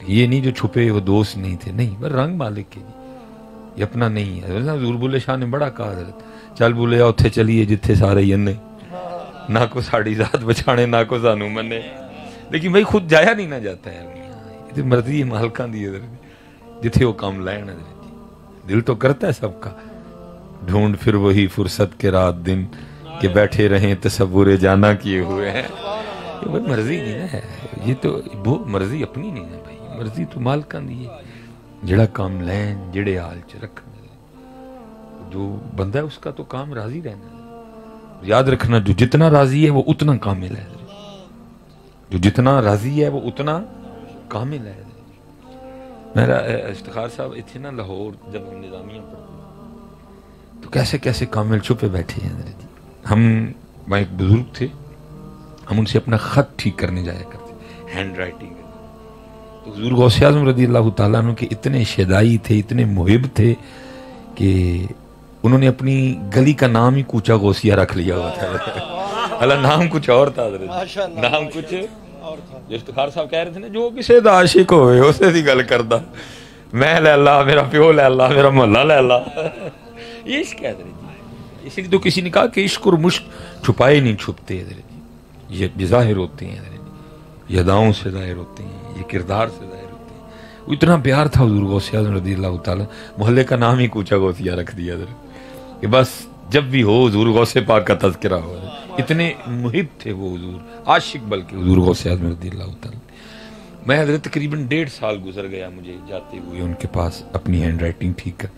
یہ نہیں جو چھپے وہ دوست نہیں تھے، نہیں، بس رنگ مالک کے جی، یہ اپنا نہیں ہے۔ حضور بلے شاہ نے بڑا کہا حضرت، چل بولے اتھے چلیے جتھے سارے ینے، نہ کو ساڑی ذات بچانے نہ کو سانو منے، لیکن بھائی خود جایا نہیں نہ جاتا ہے، یہ تو مرضی ہے مالکاں دی حضرت، جتھے وہ کام لین حضرت جی، دل تو کرتا ہے سب کا، ڈھونڈ پھر وہی فرصت کے رات دن کہ بیٹھے رہیں تصور جانا کیے ہوئے ہیں، یہ بھائی مرضی نہیں نا ہے، یہ تو وہ مرضی اپنی نہیں ہے بھائی، مرضی تو مالکاں دی ہے، جڑا کام لین جڑے حال چ رکھن، جو بندہ ہے اس کا تو کام راضی رہنا ہے، یاد رکھنا جو جتنا راضی ہے وہ اتنا کامل ہے، جو جتنا راضی ہے وہ اتنا کامل ہے۔ میرا افتخار صاحب اتنے نا لاہور جب ہم نظامیہ پڑھتے تو کیسے کیسے کامل چھپے بیٹھے ہیں جی، ہم وہاں ایک بزرگ تھے، ہم ان سے اپنا خط ٹھیک کرنے جایا کرتے، ہینڈ رائٹنگ، تو حضور غوث اعظم رضی اللہ تعالیٰ عنہ کے اتنے شیدائی تھے، اتنے محب تھے کہ انہوں نے اپنی گلی کا نام ہی کوچا غوثیہ رکھ لیا ہوا تھا، اللہ نام کچھ اور تھا حضرت، نام کچھ جو افتخار صاحب کہہ رہے تھے نا، جو کسی دا عاشق ہوئے اسے دی گل کردا، میں لے اللہ، میرا پیو لے اللہ، میرا محلہ لے اللہ، یہ عشق ہے حضرت جی، اس لیے تو کسی نے کہا کہ عشق اور مشق چھپائے نہیں چھپتے حضرت جی، یہ ظاہر ہوتے ہیں حضرت جی، یہ اداؤں سے ظاہر ہوتے ہیں، یہ کردار سے ظاہر ہوتے ہیں۔ وہ اتنا پیار تھا حضور غوث اعظم رضی اللہ تعالیٰ، محلے کا نام ہی کوچا غوثیہ رکھ دیا حضرت کہ بس جب بھی ہو حضور غوث پاک کا تذکرہ ہو، اتنے محب تھے وہ حضور، عاشق بلکہ حضور غوث اعظم رضی اللہ تعالیٰ۔ میں حضرت تقریباً 1.5 سال گزر گیا مجھے جاتے ہوئے ان کے پاس اپنی ہینڈ رائٹنگ ٹھیک کر،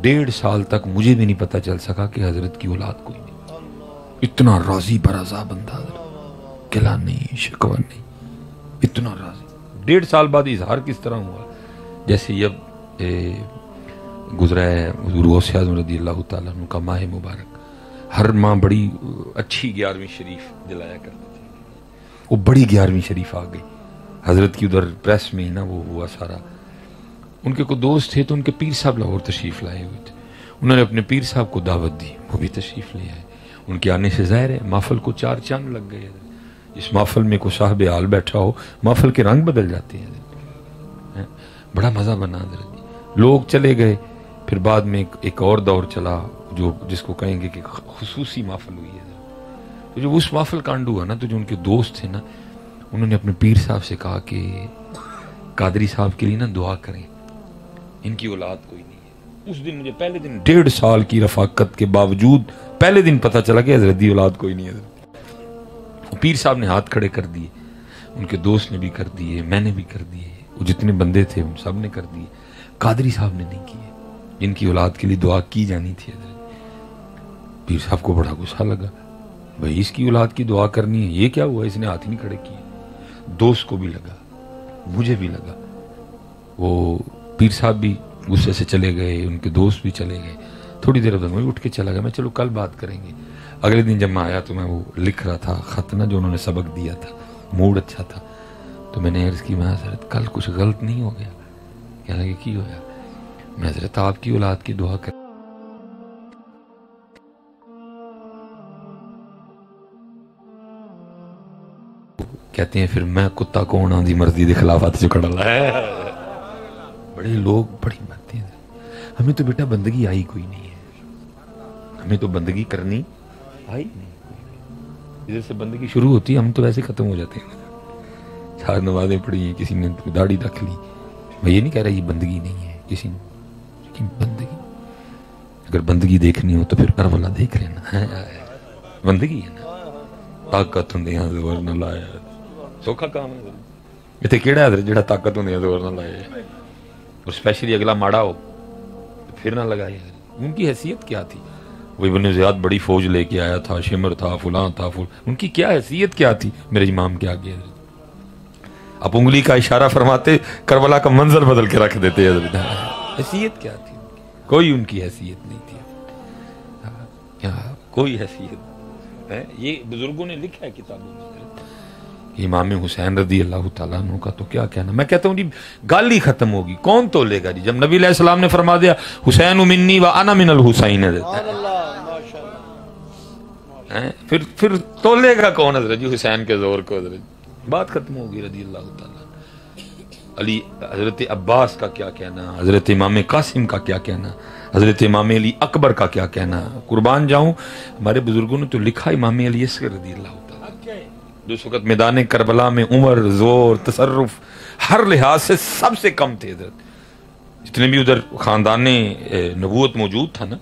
1.5 سال تک مجھے بھی نہیں پتہ چل سکا کہ حضرت کی اولاد کوئی نہیں، اتنا راضی برضا بندہ حضرت، قلعہ نہیں، شکوہ نہیں، اتنا راضی۔ 1.5 سال بعد اظہار کس طرح ہوا، جیسے جب گزرا ہے حضور غوث اعظم رضی اللہ تعالیٰ عنہ کا ماہ مبارک، ہر ماہ بڑی اچھی 11ویں شریف جلایا کرتے تھے، وہ بڑی 11ویں شریف آ گئی حضرت کی، ادھر پریس میں ہی نا وہ ہوا سارا۔ ان کے کوئی دوست تھے تو ان کے پیر صاحب لاہور تشریف لائے ہوئے تھے، انہوں نے اپنے پیر صاحب کو دعوت دی، وہ بھی تشریف لے آئے، ان کے آنے سے ظاہر ہے محفل کو 4 چاند لگ گئے، اس محفل میں کوئی صاحب حال بیٹھا ہو محفل کے رنگ بدل جاتے ہیں، بڑا مزہ بنا حضرت، لوگ چلے گئے، پھر بعد میں ایک اور دور چلا جو جس کو کہیں گے کہ خصوصی محفل ہوئی ہے، تو جب اس محفل کانڈ ہوا نا تو جو ان کے دوست تھے نا انہوں نے اپنے پیر صاحب سے کہا کہ قادری صاحب کے لیے نا دعا کریں، ان کی اولاد کوئی نہیں ہے۔ اس دن مجھے پہلے دن 1.5 سال کی رفاقت کے باوجود پہلے دن پتہ چلا کہ حضرت دی اولاد کوئی نہیں ہے۔ پیر صاحب نے ہاتھ کھڑے کر دیے، ان کے دوست نے بھی کر دیے، میں نے بھی کر دیے، وہ جتنے بندے تھے ان سب نے کر دیے، قادری صاحب نے نہیں کیے، جن کی اولاد کے لیے دعا کی جانی تھی حضرت۔ پیر صاحب کو بڑا غصہ لگا، بھائی اس کی اولاد کی دعا کرنی ہے، یہ کیا ہوا، اس نے ہاتھ نہیں کھڑے کیے۔ دوست کو بھی لگا، مجھے بھی لگا، وہ پیر صاحب بھی غصے سے چلے گئے، ان کے دوست بھی چلے گئے، تھوڑی دیر بعد میں اٹھ کے چلا گیا، میں چلو کل بات کریں گے۔ اگلے دن جب میں آیا تو میں وہ لکھ رہا تھا خط نا جو انہوں نے سبق دیا تھا، موڈ اچھا تھا، تو میں نے عرض کی میں حضرت کل کچھ غلط نہیں ہو گیا؟ کہنے لگے کی ہویا؟ میں حضرت آپ کی اولاد کی دعا کر کہتے ہیں پھر میں کتا کون آن دی مرضی دے خلافات جو کھڑا ہے۔ بڑے لوگ بڑی باتیں ہیں، ہمیں تو بیٹا بندگی آئی کوئی نہیں ہے، ہمیں تو بندگی کرنی آئی نہیں، ادھر سے بندگی شروع ہوتی ہے ہم تو ویسے ختم ہو جاتے ہیں، 4 نمازیں پڑھی ہیں، کسی نے داڑھی رکھ لی، میں یہ نہیں کہہ رہا یہ بندگی نہیں ہے کسی نے، لیکن بندگی اگر بندگی دیکھنی ہو تو پھر کربلا دیکھ لینا، بندگی ہے نا، طاقت ہوں دیاں زور نہ لایا، سوکھا کام ہے اتنے کیڑا حضرت جڑا طاقت ہوں دیاں زور نہ لائے، اور اسپیشلی اگلا ماڑا ہو پھر نہ لگائے۔ ان کی حیثیت کیا تھی؟ وہ ابن زیاد بڑی فوج لے کے آیا تھا، شمر تھا، فلاں تھا، ان کی کیا حیثیت کیا تھی میرے امام کے آگے؟ آپ انگلی کا اشارہ فرماتے کربلا کا منظر بدل کے رکھ دیتے حضرت، حیثیت کیا تھی؟ کوئی ان کی حیثیت نہیں تھی، کوئی حیثیت ہے۔ یہ بزرگوں نے لکھا ہے کتابوں میں، امام حسین رضی اللہ تعالیٰ عنہ کا تو کیا کہنا، میں کہتا ہوں جی گل ہی ختم ہوگی، کون تولے گا جی؟ جب نبی علیہ السلام نے فرما دیا حسین منی و انا من الحسین، پھر تولے گا کون حضرت جی حسین کے زور کو؟ حضرت بات ختم ہوگی رضی اللہ تعالیٰ۔ علی حضرت عباس کا کیا کہنا، حضرت امام قاسم کا کیا کہنا، حضرت امام علی اکبر کا کیا کہنا. قربان جاؤں ہمارے بزرگوں نے تو لکھا امام علی اصغر رضی اللہ تعالیٰ جو اس وقت میدان کربلا میں عمر، زور، تصرف ہر لحاظ سے سب سے کم تھے. حضرت جتنے بھی ادھر خاندان نبوت موجود تھا نا،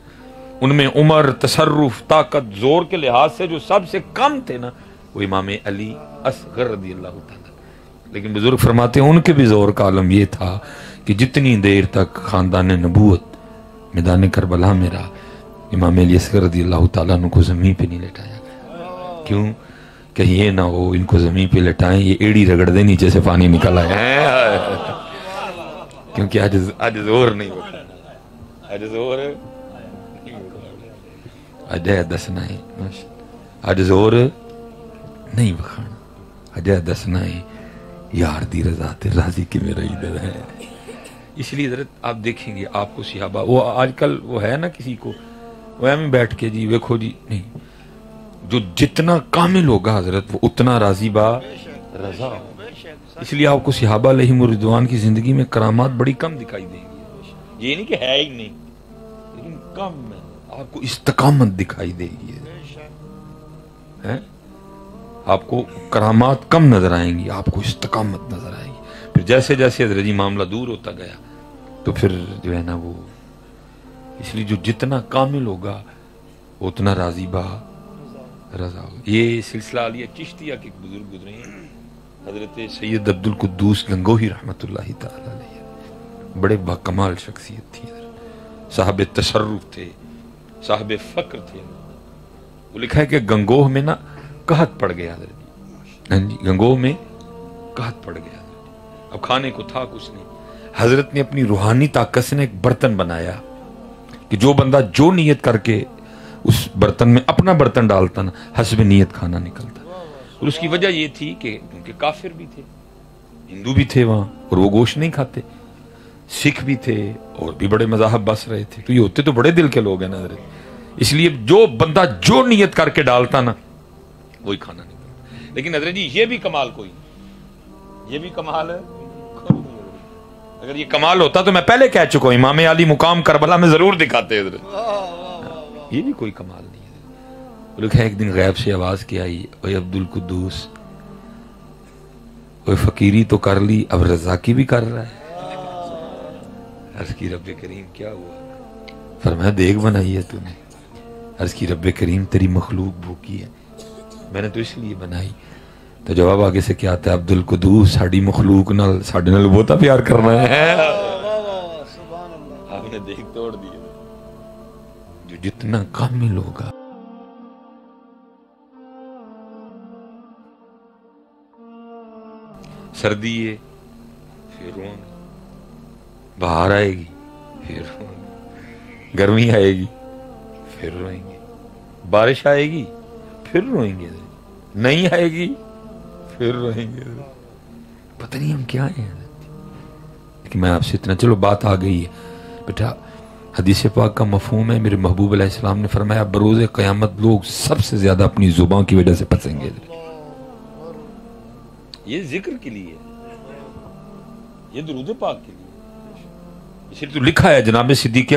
ان میں عمر، تصرف، طاقت، زور کے لحاظ سے جو سب سے کم تھے نا وہ امام علی اصغر رضی اللہ تعالیٰ. لیکن بزرگ فرماتے ہیں ان کے بھی زور کا عالم یہ تھا کہ جتنی دیر تک خاندان نبوت میدان کربلا میں رہا، امام علی اصغر رضی اللہ تعالیٰ عنہ کو زمین پہ نہیں لٹایا گیا. کیوں؟ کہیں یہ نہ ہو ان کو زمین پہ لٹائیں یہ ایڑی رگڑ دے نیچے سے پانی نکل آئے، کیونکہ آج زور نہیں بکھانا، آج زور اجے دسنا ہے، آج زور نہیں بکھانا، اجے دسنا ہے یار دی رضا تے راضی کی میرا ادھر ہے. اس لیے حضرت آپ دیکھیں گے آپ کو صحابہ وہ آج کل وہ ہے نا کسی کو وہ ہمیں بیٹھ کے جی ویکھو جی نہیں، جو جتنا کامل ہوگا حضرت وہ اتنا راضی با رضا ہوگا. اس لیے آپ کو صحابہ علیہم الرضوان کی زندگی میں کرامات بڑی کم دکھائی دیں گی. یہ نہیں کہ ہے ہی نہیں، لیکن کم ہے. آپ کو استقامت دکھائی دے گی، آپ کو کرامات کم نظر آئیں گی، آپ کو استقامت نظر آئے گی. پھر جیسے جیسے حضرت جی معاملہ دور ہوتا گیا تو پھر جو ہے نا وہ اس لیے جو جتنا کامل ہوگا اتنا راضی با رضا ہوگا. یہ سلسلہ علیہ چشتیہ کے بزرگ گزرے ہیں حضرت سید عبد القدوس گنگوہی رحمۃ اللہ تعالی علیہ، بڑے باکمال شخصیت تھی، صاحب تصرف تھے، صاحب فقر تھے. وہ لکھا ہے کہ گنگوہ میں نا قحط پڑ گیا حضرت جی، گنگوہ میں قحط پڑ گیا حضرت. اب کھانے کو تھا کچھ نہیں. حضرت نے اپنی روحانی طاقت سے ایک برتن بنایا کہ جو بندہ جو نیت کر کے اس برتن میں اپنا برتن ڈالتا نا حسب نیت کھانا نکلتا. اور اس کی وجہ یہ تھی کہ کیونکہ کافر بھی تھے، ہندو بھی تھے وہاں اور وہ گوشت نہیں کھاتے، سکھ بھی تھے اور بھی بڑے مذاہب بس رہے تھے، تو یہ ہوتے تو بڑے دل کے لوگ ہیں نا حضرت. اس لیے جو بندہ جو نیت کر کے ڈالتا نا وہی کھانا نکلتا. لیکن حضرت جی یہ بھی کمال کوئی نہیں، یہ بھی کمال ہے کوئی نہیں. اگر یہ کمال ہوتا تو میں پہلے کہہ چکا ہوں امام علی مقام کربلا میں ضرور دکھاتے حضرت. یہ بھی کوئی کمال نہیں ہے. لکھا ایک دن غیب سے آواز کیا آئی، اے عبد القدوس، اے فقیری تو کر لی اب رضا کی بھی کر رہا ہے. عرض کی رب کریم کیا ہوا؟ فرمایا دیکھ بنائی ہے تو نے. عرض کی رب کریم تیری مخلوق بھوکی ہے، میں نے تو اس لیے بنائی. تو جواب آگے سے کیا آتا ہے، عبد القدوس ساڑی مخلوق نال ساڑے نال بہتا پیار کرنا ہے. آپ نے دیکھ توڑ دیا. جو جتنا کامل ہوگا سردی ہے پھر روئیں گے، بہار آئے گی پھر روئیں گے، گرمی آئے گی پھر روئیں گے، بارش آئے گی پھر روئیں گے، نہیں آئے گی پھر روئیں گے. پتہ نہیں ہم کیا ہیں. لیکن میں آپ سے اتنا، چلو بات آ گئی ہے بیٹا، حدیث پاک کا مفہوم ہے، میرے محبوب علیہ السلام نے فرمایا بروز قیامت لوگ سب سے زیادہ اپنی زبان کی وجہ سے پھنسیں گے. یہ ذکر کے لیے، یہ درود پاک کے لیے. اس لیے تو لکھا ہے جناب صدیق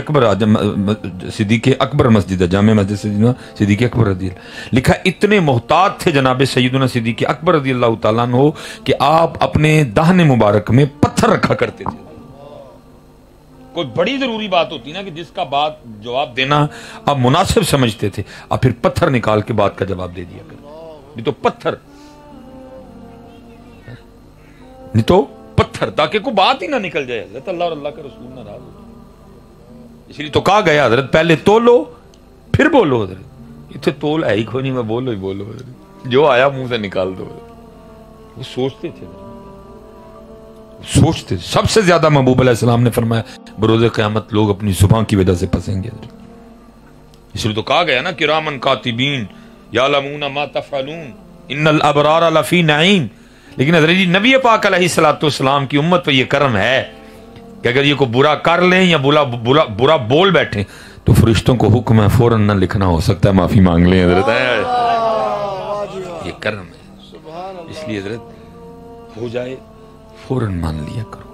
اکبر مسجد ہے، جامع مسجد سیدنا صدیق اکبر رضی اللہ، لکھا اتنے محتاط تھے جناب سیدنا صدیق اکبر رضی اللہ تعالیٰ عنہ کہ آپ اپنے داہنے مبارک میں پتھر رکھا کرتے تھے. کوئی بڑی ضروری بات ہوتی نا کہ جس کا بات جواب دینا آپ مناسب سمجھتے تھے، آپ پھر پتھر نکال کے بات کا جواب دے دیا کرتے. نہیں تو پتھر، نہیں تو پتھر، تاکہ کوئی بات ہی نہ نکل جائے، حضرت اللہ اور اللہ کا رسول ناراض ہو. اس لیے تو کہا گیا حضرت پہلے تولو پھر بولو. حضرت اتنے تول ہے ہی کوئی نہیں، میں بولو ہی بولو، حضرت جو آیا منہ سے نکال دو. وہ سوچتے تھے، سوچتے. سب سے زیادہ محبوب علیہ السلام نے فرمایا بروز قیامت لوگ اپنی زبان کی وجہ سے پھنسیں گے. اس لیے تو کہا گیا نا کرامن کاتبین یعلمون ما تفعلون ان الابرار لفی نعیم. لیکن حضرت جی نبی پاک علیہ الصلوۃ والسلام کی امت پہ یہ کرم ہے کہ اگر یہ کو برا کر لیں یا برا بول بیٹھیں تو فرشتوں کو حکم ہے فوراً نہ لکھنا، ہو سکتا ہے معافی مانگ لیں. حضرت یہ کرم ہے. اس لیے حضرت ہو جائے فوراً مان لیا کرو.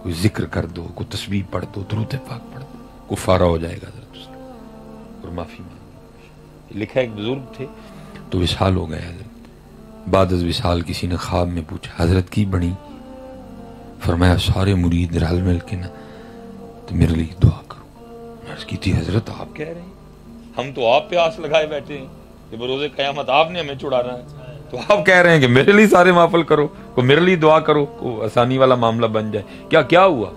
کوئی ذکر کر دو, کوئی تسبیح پڑھ دو, درود پاک پڑھ دو, کفارہ ہو جائے گا حضرت اس سے, اور معافی مانگو. لکھا ایک بزرگ تھے تو وصال ہو گیا حضرت. بعد از وصال کسی نے خواب میں پوچھا حضرت کی بنی؟ فرمایا سارے مرید رل مل کے نا تو میرے لیے دعا کرو. عرض کی تھی حضرت آپ کہہ رہے ہیں, ہم تو آپ پہ آس لگائے بیٹھے ہیں کہ بروز قیامت آپ نے ہمیں چھڑانا ہے, تو آپ کہہ رہے ہیں کہ میرے لیے سارے محفل کرو, کو میرے لیے دعا کرو, کو آسانی والا معاملہ بن جائے. کیا ہوا؟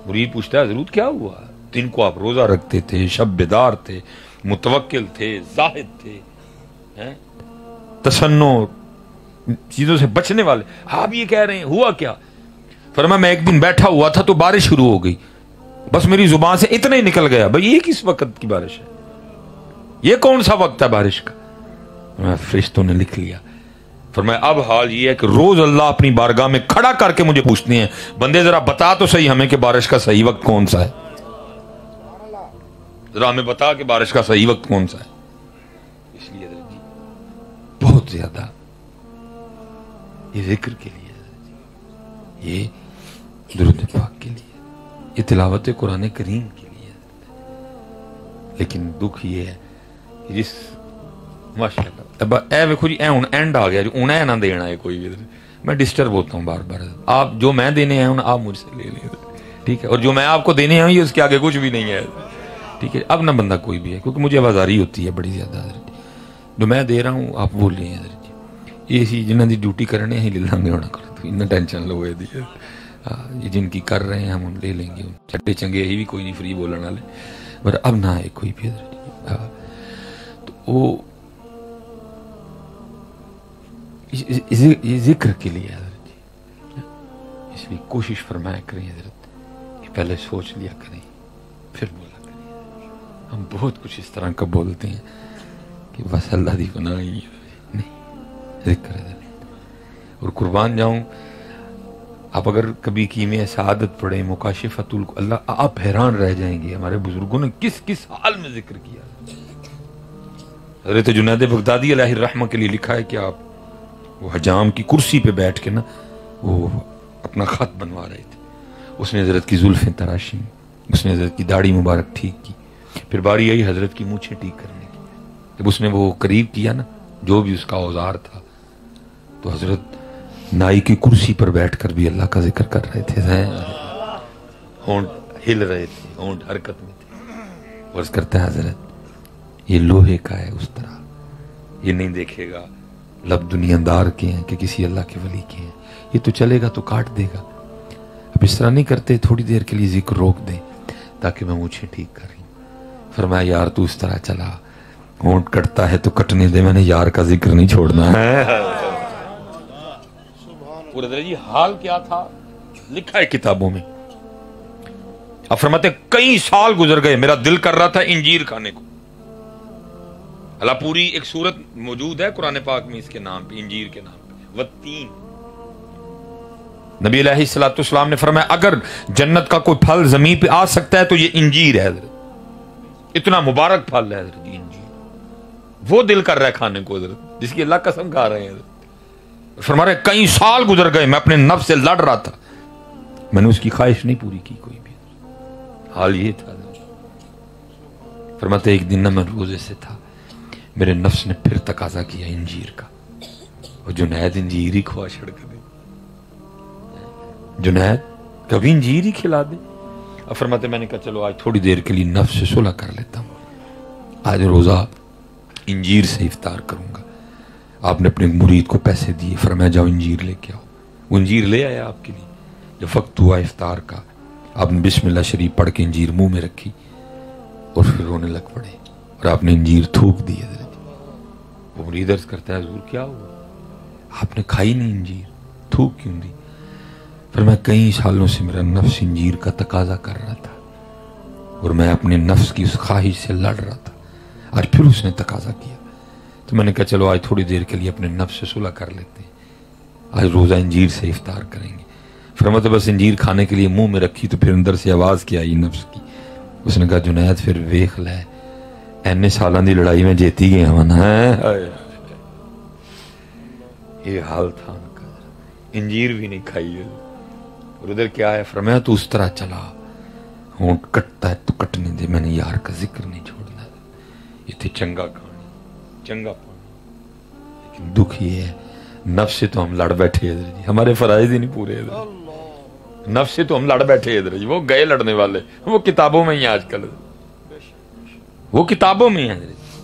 مرید پوچھتا ہے حضرت کیا ہوا؟ دن کو آپ روزہ رکھتے تھے, شب بیدار تھے, متوکل تھے, زاہد تھے, تصنع چیزوں سے بچنے والے, آپ یہ کہہ رہے ہیں ہوا کیا؟ فرمایا میں ایک دن بیٹھا ہوا تھا تو بارش شروع ہو گئی, بس میری زبان سے اتنا ہی نکل گیا بھئی یہ کس وقت کی بارش ہے, یہ کون سا وقت ہے بارش کا؟ فرشتوں نے لکھ لیا. فرمایا اب حال یہ ہے کہ روز اللہ اپنی بارگاہ میں کھڑا کر کے مجھے پوچھتے ہیں بندے ذرا بتا تو صحیح ہمیں کہ بارش کا صحیح وقت کون سا ہے, ذرا ہمیں بتا کہ بارش کا صحیح وقت کون سا ہے. اس لیے بہت زیادہ یہ ذکر کے لیے, یہ درود پاک کے لیے, یہ تلاوت قرآن کریم کے لیے. لیکن دکھ یہ ہے کہ جس ماشاءاللہ اے ویکھو جی, اے ہن اینڈ آ گیا جو ہن اے نہ دینا ہے کوئی بھی. میں ڈسٹرب ہوتا ہوں بار بار, آپ جو میں دینے ہیں آپ مجھ سے لے لیں, ٹھیک ہے, اور جو میں آپ کو دینے ہیں اس کے آگے کچھ بھی نہیں ہے, ٹھیک ہے. اب نہ بندہ کوئی بھی ہے کیونکہ مجھے آوازاری ہوتی ہے بڑی زیادہ حضرت, جو میں دے رہا ہوں آپ وہ لیں حضرت جی. یہ سی جنہوں دی ڈیوٹی کرنے ہیں لے لیں گے, ہونا کر تو اتنا ٹینشن لو ہے, یہ جن کی کر رہے ہیں ہم لے لیں گے, چھٹے چنگے یہی بھی کوئی نہیں فری بولنے والے, پر اب نہ ہے کوئی بھی حضرت جی. تو وہ یہ ذکر کے لیے حضرت جی, اس لیے کوشش فرمایا کریں حضرت کہ پہلے سوچ لیا کریں پھر بولا کریں. ہم بہت کچھ اس طرح کا بولتے ہیں کہ بس اللہ دی پناہ ہی نہیں, ذکر حضرت. اور قربان جاؤں, آپ اگر کبھی کیمیا سعادت پڑھیں مکاشفۃ اللہ, آپ حیران رہ جائیں گے ہمارے بزرگوں نے کس کس حال میں ذکر کیا. حضرت جنید بغدادی علیہ الرحمہ کے لیے لکھا ہے کہ آپ وہ حجام کی کرسی پہ بیٹھ کے نا وہ اپنا خط بنوا رہے تھے. اس نے حضرت کی زلفیں تراشی, اس نے حضرت کی داڑھی مبارک ٹھیک کی, پھر باری آئی حضرت کی مونچھیں ٹھیک کرنے کی. جب اس نے وہ قریب کیا نا جو بھی اس کا اوزار تھا, تو حضرت نائی کی کرسی پر بیٹھ کر بھی اللہ کا ذکر کر رہے تھے, ہونٹ ہل رہے تھے, ہونٹ حرکت میں تھے. عرض کرتا ہے حضرت یہ لوہے کا ہے اس طرح, یہ نہیں دیکھے گا لب دنیا دار کے ہیں کہ کسی اللہ کے ولی کے ہیں, یہ تو چلے گا تو کاٹ دے گا. اب اس طرح نہیں کرتے, تھوڑی دیر کے لیے ذکر روک دیں تاکہ میں مجھے ٹھیک کر رہی ہوں. فرمایا یار تو اس طرح چلا, ہونٹ کٹتا ہے تو کٹنے دے, میں نے یار کا ذکر نہیں چھوڑنا ہے. پورے جی حال کیا تھا لکھا ہے کتابوں میں. اب فرماتے کئی سال گزر گئے, میرا دل کر رہا تھا انجیر کھانے کو. اللہ پوری ایک سورت موجود ہے قرآن پاک میں اس کے نام پہ, انجیر کے نام پہ, والتین. نبی علیہ الصلوۃ والسلام نے فرمایا اگر جنت کا کوئی پھل زمین پہ آ سکتا ہے تو یہ انجیر ہے حضرت, اتنا مبارک پھل ہے حضرت یہ انجیر. وہ دل کر رہا ہے کھانے کو حضرت, جس کی اللہ قسم کھا رہے ہیں حضرت. فرما رہے کئی سال گزر گئے, میں اپنے نفس سے لڑ رہا تھا, میں نے اس کی خواہش نہیں پوری کی کوئی بھی. حال یہ تھا. فرماتے ایک دن نہ میں روزے سے تھا, میرے نفس نے پھر تقاضا کیا انجیر کا, اور جنید انجیر ہی کھوا چھڑ کے دے, جنید کبھی انجیر ہی کھلا دے. اب فرماتے میں نے کہا چلو آج تھوڑی دیر کے لیے نفس سے صلح کر لیتا ہوں, آج روزہ انجیر سے افطار کروں گا. آپ نے اپنے مرید کو پیسے دیے, فرمایا جاؤ انجیر لے کے آؤ. وہ انجیر لے آیا آپ کے لیے. جب وقت ہوا افطار کا, آپ نے بسم اللہ شریف پڑھ کے انجیر منہ میں رکھی اور پھر رونے لگ پڑے, اور آپ نے انجیر تھوک دی. وہ مرید عرض کرتا ہے حضور کیا ہوا, آپ نے کھائی نہیں انجیر, تھوک کیوں دی؟ فرمایا کئی سالوں سے میرا نفس انجیر کا تقاضا کر رہا تھا, اور میں اپنے نفس کی اس خواہش سے لڑ رہا تھا, اور پھر اس نے تقاضا کیا, تو میں نے کہا چلو آج تھوڑی دیر کے لیے اپنے نفس سے صلح کر لیتے ہیں, آج روزہ انجیر سے افطار کریں گے. فرمایا بس انجیر کھانے کے لیے منہ میں رکھی تو پھر اندر سے آواز کیا آئی نفس کی. اس نے کہا جنید پھر ویخ لے, اینے سالوں دی لڑائی میں جیتی گیا ہوں نا. یہ حال تھا ان کا, انجیر بھی نہیں کھائی ہے. اور ادھر کیا ہے فرمایا تو اس طرح چلا ہونٹ کٹتا ہے تو کٹنے دے, میں نے یار کا ذکر نہیں چھوڑنا. یہ تھے چنگا کھانا چنگا پانا. لیکن دکھ یہ ہے نفس سے تو ہم لڑ بیٹھے ادھر جی, ہمارے فرائض ہی نہیں پورے ادھر. نفس سے تو ہم لڑ بیٹھے ادھر جی, وہ گئے لڑنے والے, وہ کتابوں میں ہی آج کل, وہ کتابوں میں ہیں.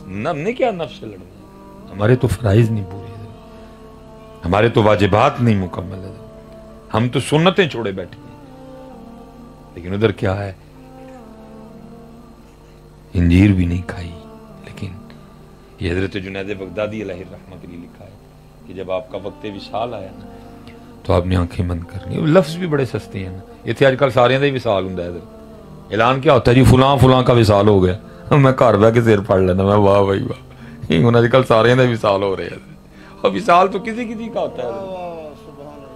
ہم نے کیا نفس سے لڑنا, ہمارے تو فرائض نہیں پورے ادھر, ہمارے تو واجبات نہیں مکمل ادھر, ہم تو سنتیں چھوڑے بیٹھے ہیں. لیکن ادھر کیا ہے, انجیر بھی نہیں کھائی. لیکن یہ حضرت جنید بغدادی علیہ الرحمۃ نے لکھا ہے کہ جب آپ کا وقت وصال آیا نا تو آپ نے آنکھیں بند کرنی. لفظ بھی بڑے سستے ہیں نا, یہ تھے آج کل سارے دا وصال ہوں ادھر. اعلان کیا ہوتا ہے جی فلاں فلاں کا وصال ہو گیا, میں گھر بہ کے سر پڑھ لینا, میں واہ بھائی واہ. ہوں آج کل سارے دا وصال ہو رہے ہیں, اور وصال تو کسی کسی کا ہوتا ہے.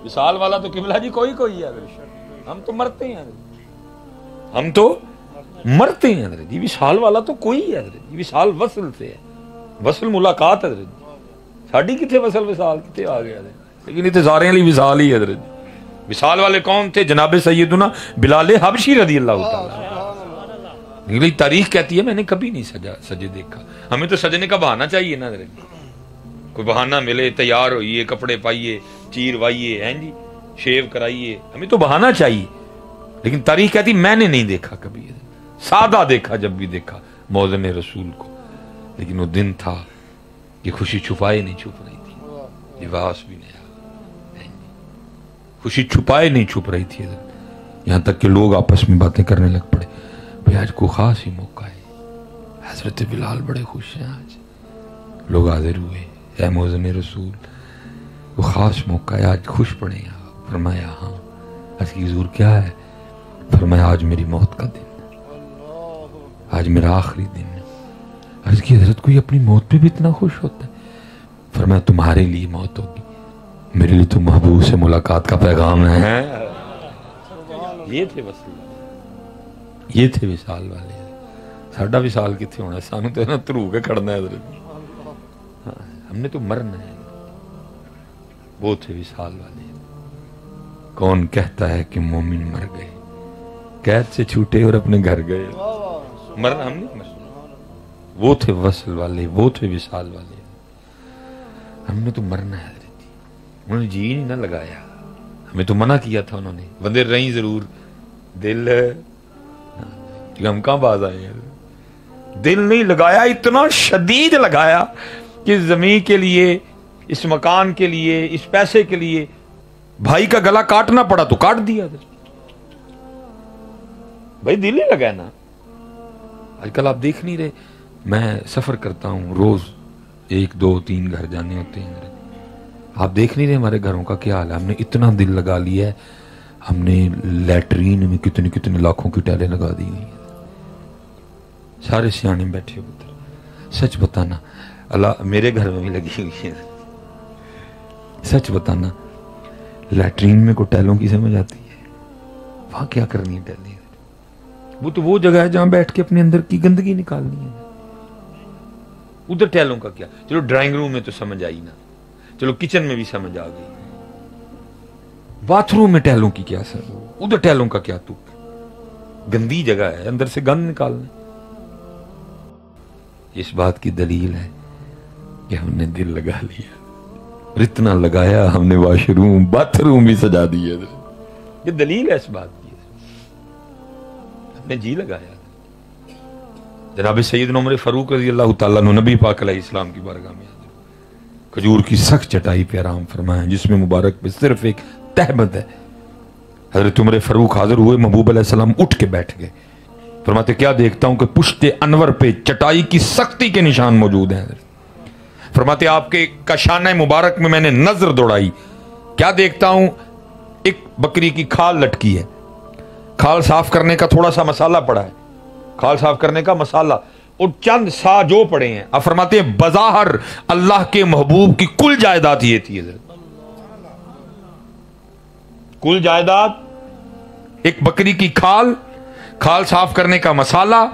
وصال والا تو قبلہ جی کوئی کوئی ہے, ہم تو مرتے ہیں, ہم تو مرتے ہیں جی. وصال والا تو کوئی ہے جی, وصال وصل سے ہے, وصل ملاقات ہے جی. ساڈی کتنے وصل وصال کتنے آ گیا, لیکن یہ سارے لیے وصال ہی ہے جی. وصال والے کون تھے, جناب سیدنا بلال حبشی رضی اللہ تعالی. تاریخ کہتی ہے میں نے کبھی نہیں سجے دیکھا. ہمیں تو سجنے کا بہانہ چاہیے نا, کوئی بہانہ ملے, تیار ہوئیے, کپڑے پائیے, چیر وائیے ہیں جی, شیو کرائیے, ہمیں تو بہانہ چاہیے. لیکن تاریخ کہتی ہے میں نے نہیں دیکھا کبھی, سادہ دیکھا جب بھی دیکھا موذن رسول کو. لیکن وہ دن تھا کہ خوشی چھپائے نہیں چھپ رہی تھی, لباس بھی نیا, خوشی چھپائے نہیں چھپ رہی تھی. یہاں تک کہ لوگ آپس میں باتیں کرنے لگ پڑے, بھئی آج کو خاص ہی موقع ہے, حضرت بلال بڑے خوش ہیں آج. لوگ حاضر ہوئے, اے موذن رسول وہ خاص موقع ہے, آج خوش پڑے ہیں. فرمایا ہاں. عرض کی حضور کیا ہے؟ فرمایا آج میری موت کا دن ہے, آج میرا آخری دن ہے. عرض کی حضرت کوئی اپنی موت پہ بھی اتنا خوش ہوتا ہے؟ فرمایا تمہارے لیے موت ہوگی, میرے لیے تو محبوب سے ملاقات کا پیغام ہے. یہ تھے وصال, یہ تھے وصال والے. ساڈا وصال کتنے ہونا, سانو تو نا ترو کے کھڑنا ہے حضرت, ہم نے تو مرنا ہے. وہ تھے وصال والے. کون کہتا ہے کہ مومن مر گئے, قید سے چھوٹے اور اپنے گھر گئے. مرنا ہم نہیں مرنا. وہ تھے وصل والے, وہ تھے وصال والے. ہم نے تو مرنا ہے حضرت. انہوں نے جی نہیں نہ لگایا, ہمیں تو منع کیا تھا انہوں نے, بندے رہیں ضرور دل, ہم کہاں باز آئے ہیں. دل نہیں لگایا, اتنا شدید لگایا کہ زمین کے لیے, اس مکان کے لیے, اس پیسے کے لیے بھائی کا گلا کاٹنا پڑا تو کاٹ دیا. بھائی دل ہی لگا نا. آج کل آپ دیکھ نہیں رہے, میں سفر کرتا ہوں روز, 1 2 3 گھر جانے ہوتے ہیں. آپ دیکھ نہیں رہے ہمارے گھروں کا کیا حال ہے. ہم نے اتنا دل لگا لیا ہے, ہم نے لیٹرین میں کتنے کتنے لاکھوں کی ٹائلیں لگا دی ہوئی ہیں. سارے سیانے بیٹھے ادھر. سچ بتانا, اللہ میرے گھر میں بھی لگی ہوئی ہے. سچ بتانا, لیٹرین میں کو ٹیلوں کی سمجھ آتی ہے, وہاں کیا کرنی ہے ٹیلیں؟ وہ تو وہ جگہ ہے جہاں بیٹھ کے اپنے اندر کی گندگی نکالنی ہے. ادھر ٹیلوں کا کیا, چلو ڈرائنگ روم میں تو سمجھ آئی نا, چلو کچن میں بھی سمجھ آ گئی, باتھ روم میں ٹیلوں کی کیا سر, ادھر ٹیلوں کا کیا, تو گندی جگہ ہے, اندر سے گند نکالنا. اس بات کی دلیل ہے کہ ہم نے دل لگا لیا, اور اتنا لگایا ہم نے واش روم باتھ روم بھی سجا دیے. یہ دلیل ہے اس بات کی, ہم نے جی لگایا. جناب سیدنا عمر فاروق رضی اللہ تعالیٰ عنہ نبی پاک علیہ السلام کی بارگاہ میں کھجور کی سخت چٹائی پہ آرام فرمایا, جس میں مبارک پہ صرف ایک تہمت ہے. حضرت عمر فاروق حاضر ہوئے, محبوب علیہ السلام اٹھ کے بیٹھ گئے. فرماتے کیا دیکھتا ہوں کہ پشت انور پہ چٹائی کی سختی کے نشان موجود ہیں. فرماتے آپ کے کشانہ مبارک میں میں نے نظر دوڑائی, کیا دیکھتا ہوں, ایک بکری کی کھال لٹکی ہے, کھال صاف کرنے کا تھوڑا سا مسالہ پڑا ہے, کھال صاف کرنے کا مسالہ, اور چند سا جو پڑے ہیں. آپ فرماتے ہیں بظاہر اللہ کے محبوب کی کل جائیداد یہ تھی حضرت. کل جائیداد, ایک بکری کی کھال, کھال صاف کرنے کا مسالہ,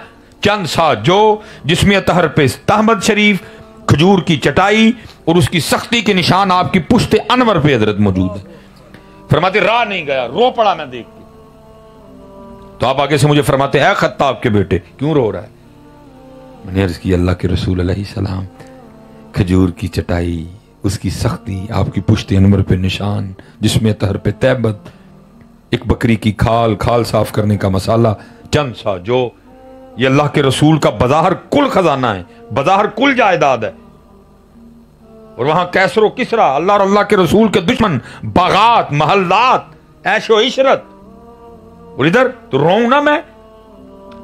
چند سا جو, جس میں اطہر پہ تہمت شریف, کھجور کی چٹائی, اور اس کی سختی کے نشان آپ کی پشت انور پہ حضرت موجود ہے. فرماتے راہ نہیں گیا، رو پڑا میں دیکھ کے. تو آپ آگے سے مجھے فرماتے اے خطاب کے بیٹے کیوں رو رہا ہے؟ میں نے عرض کی اللہ کے رسول علیہ السلام، کھجور کی چٹائی، اس کی سختی، آپ کی پشت انور پہ نشان، جس میں طہر پہ تیبت، ایک بکری کی کھال صاف کرنے کا مسالہ، چند سا جو یہ اللہ کے رسول کا بظاہر کل خزانہ ہے، بظاہر کل جائیداد ہے. اور وہاں کیسر و کسرا، اللہ اور اللہ کے رسول کے دشمن، باغات، محلات، عیش و عشرت. اور ادھر تو روؤں نہ میں؟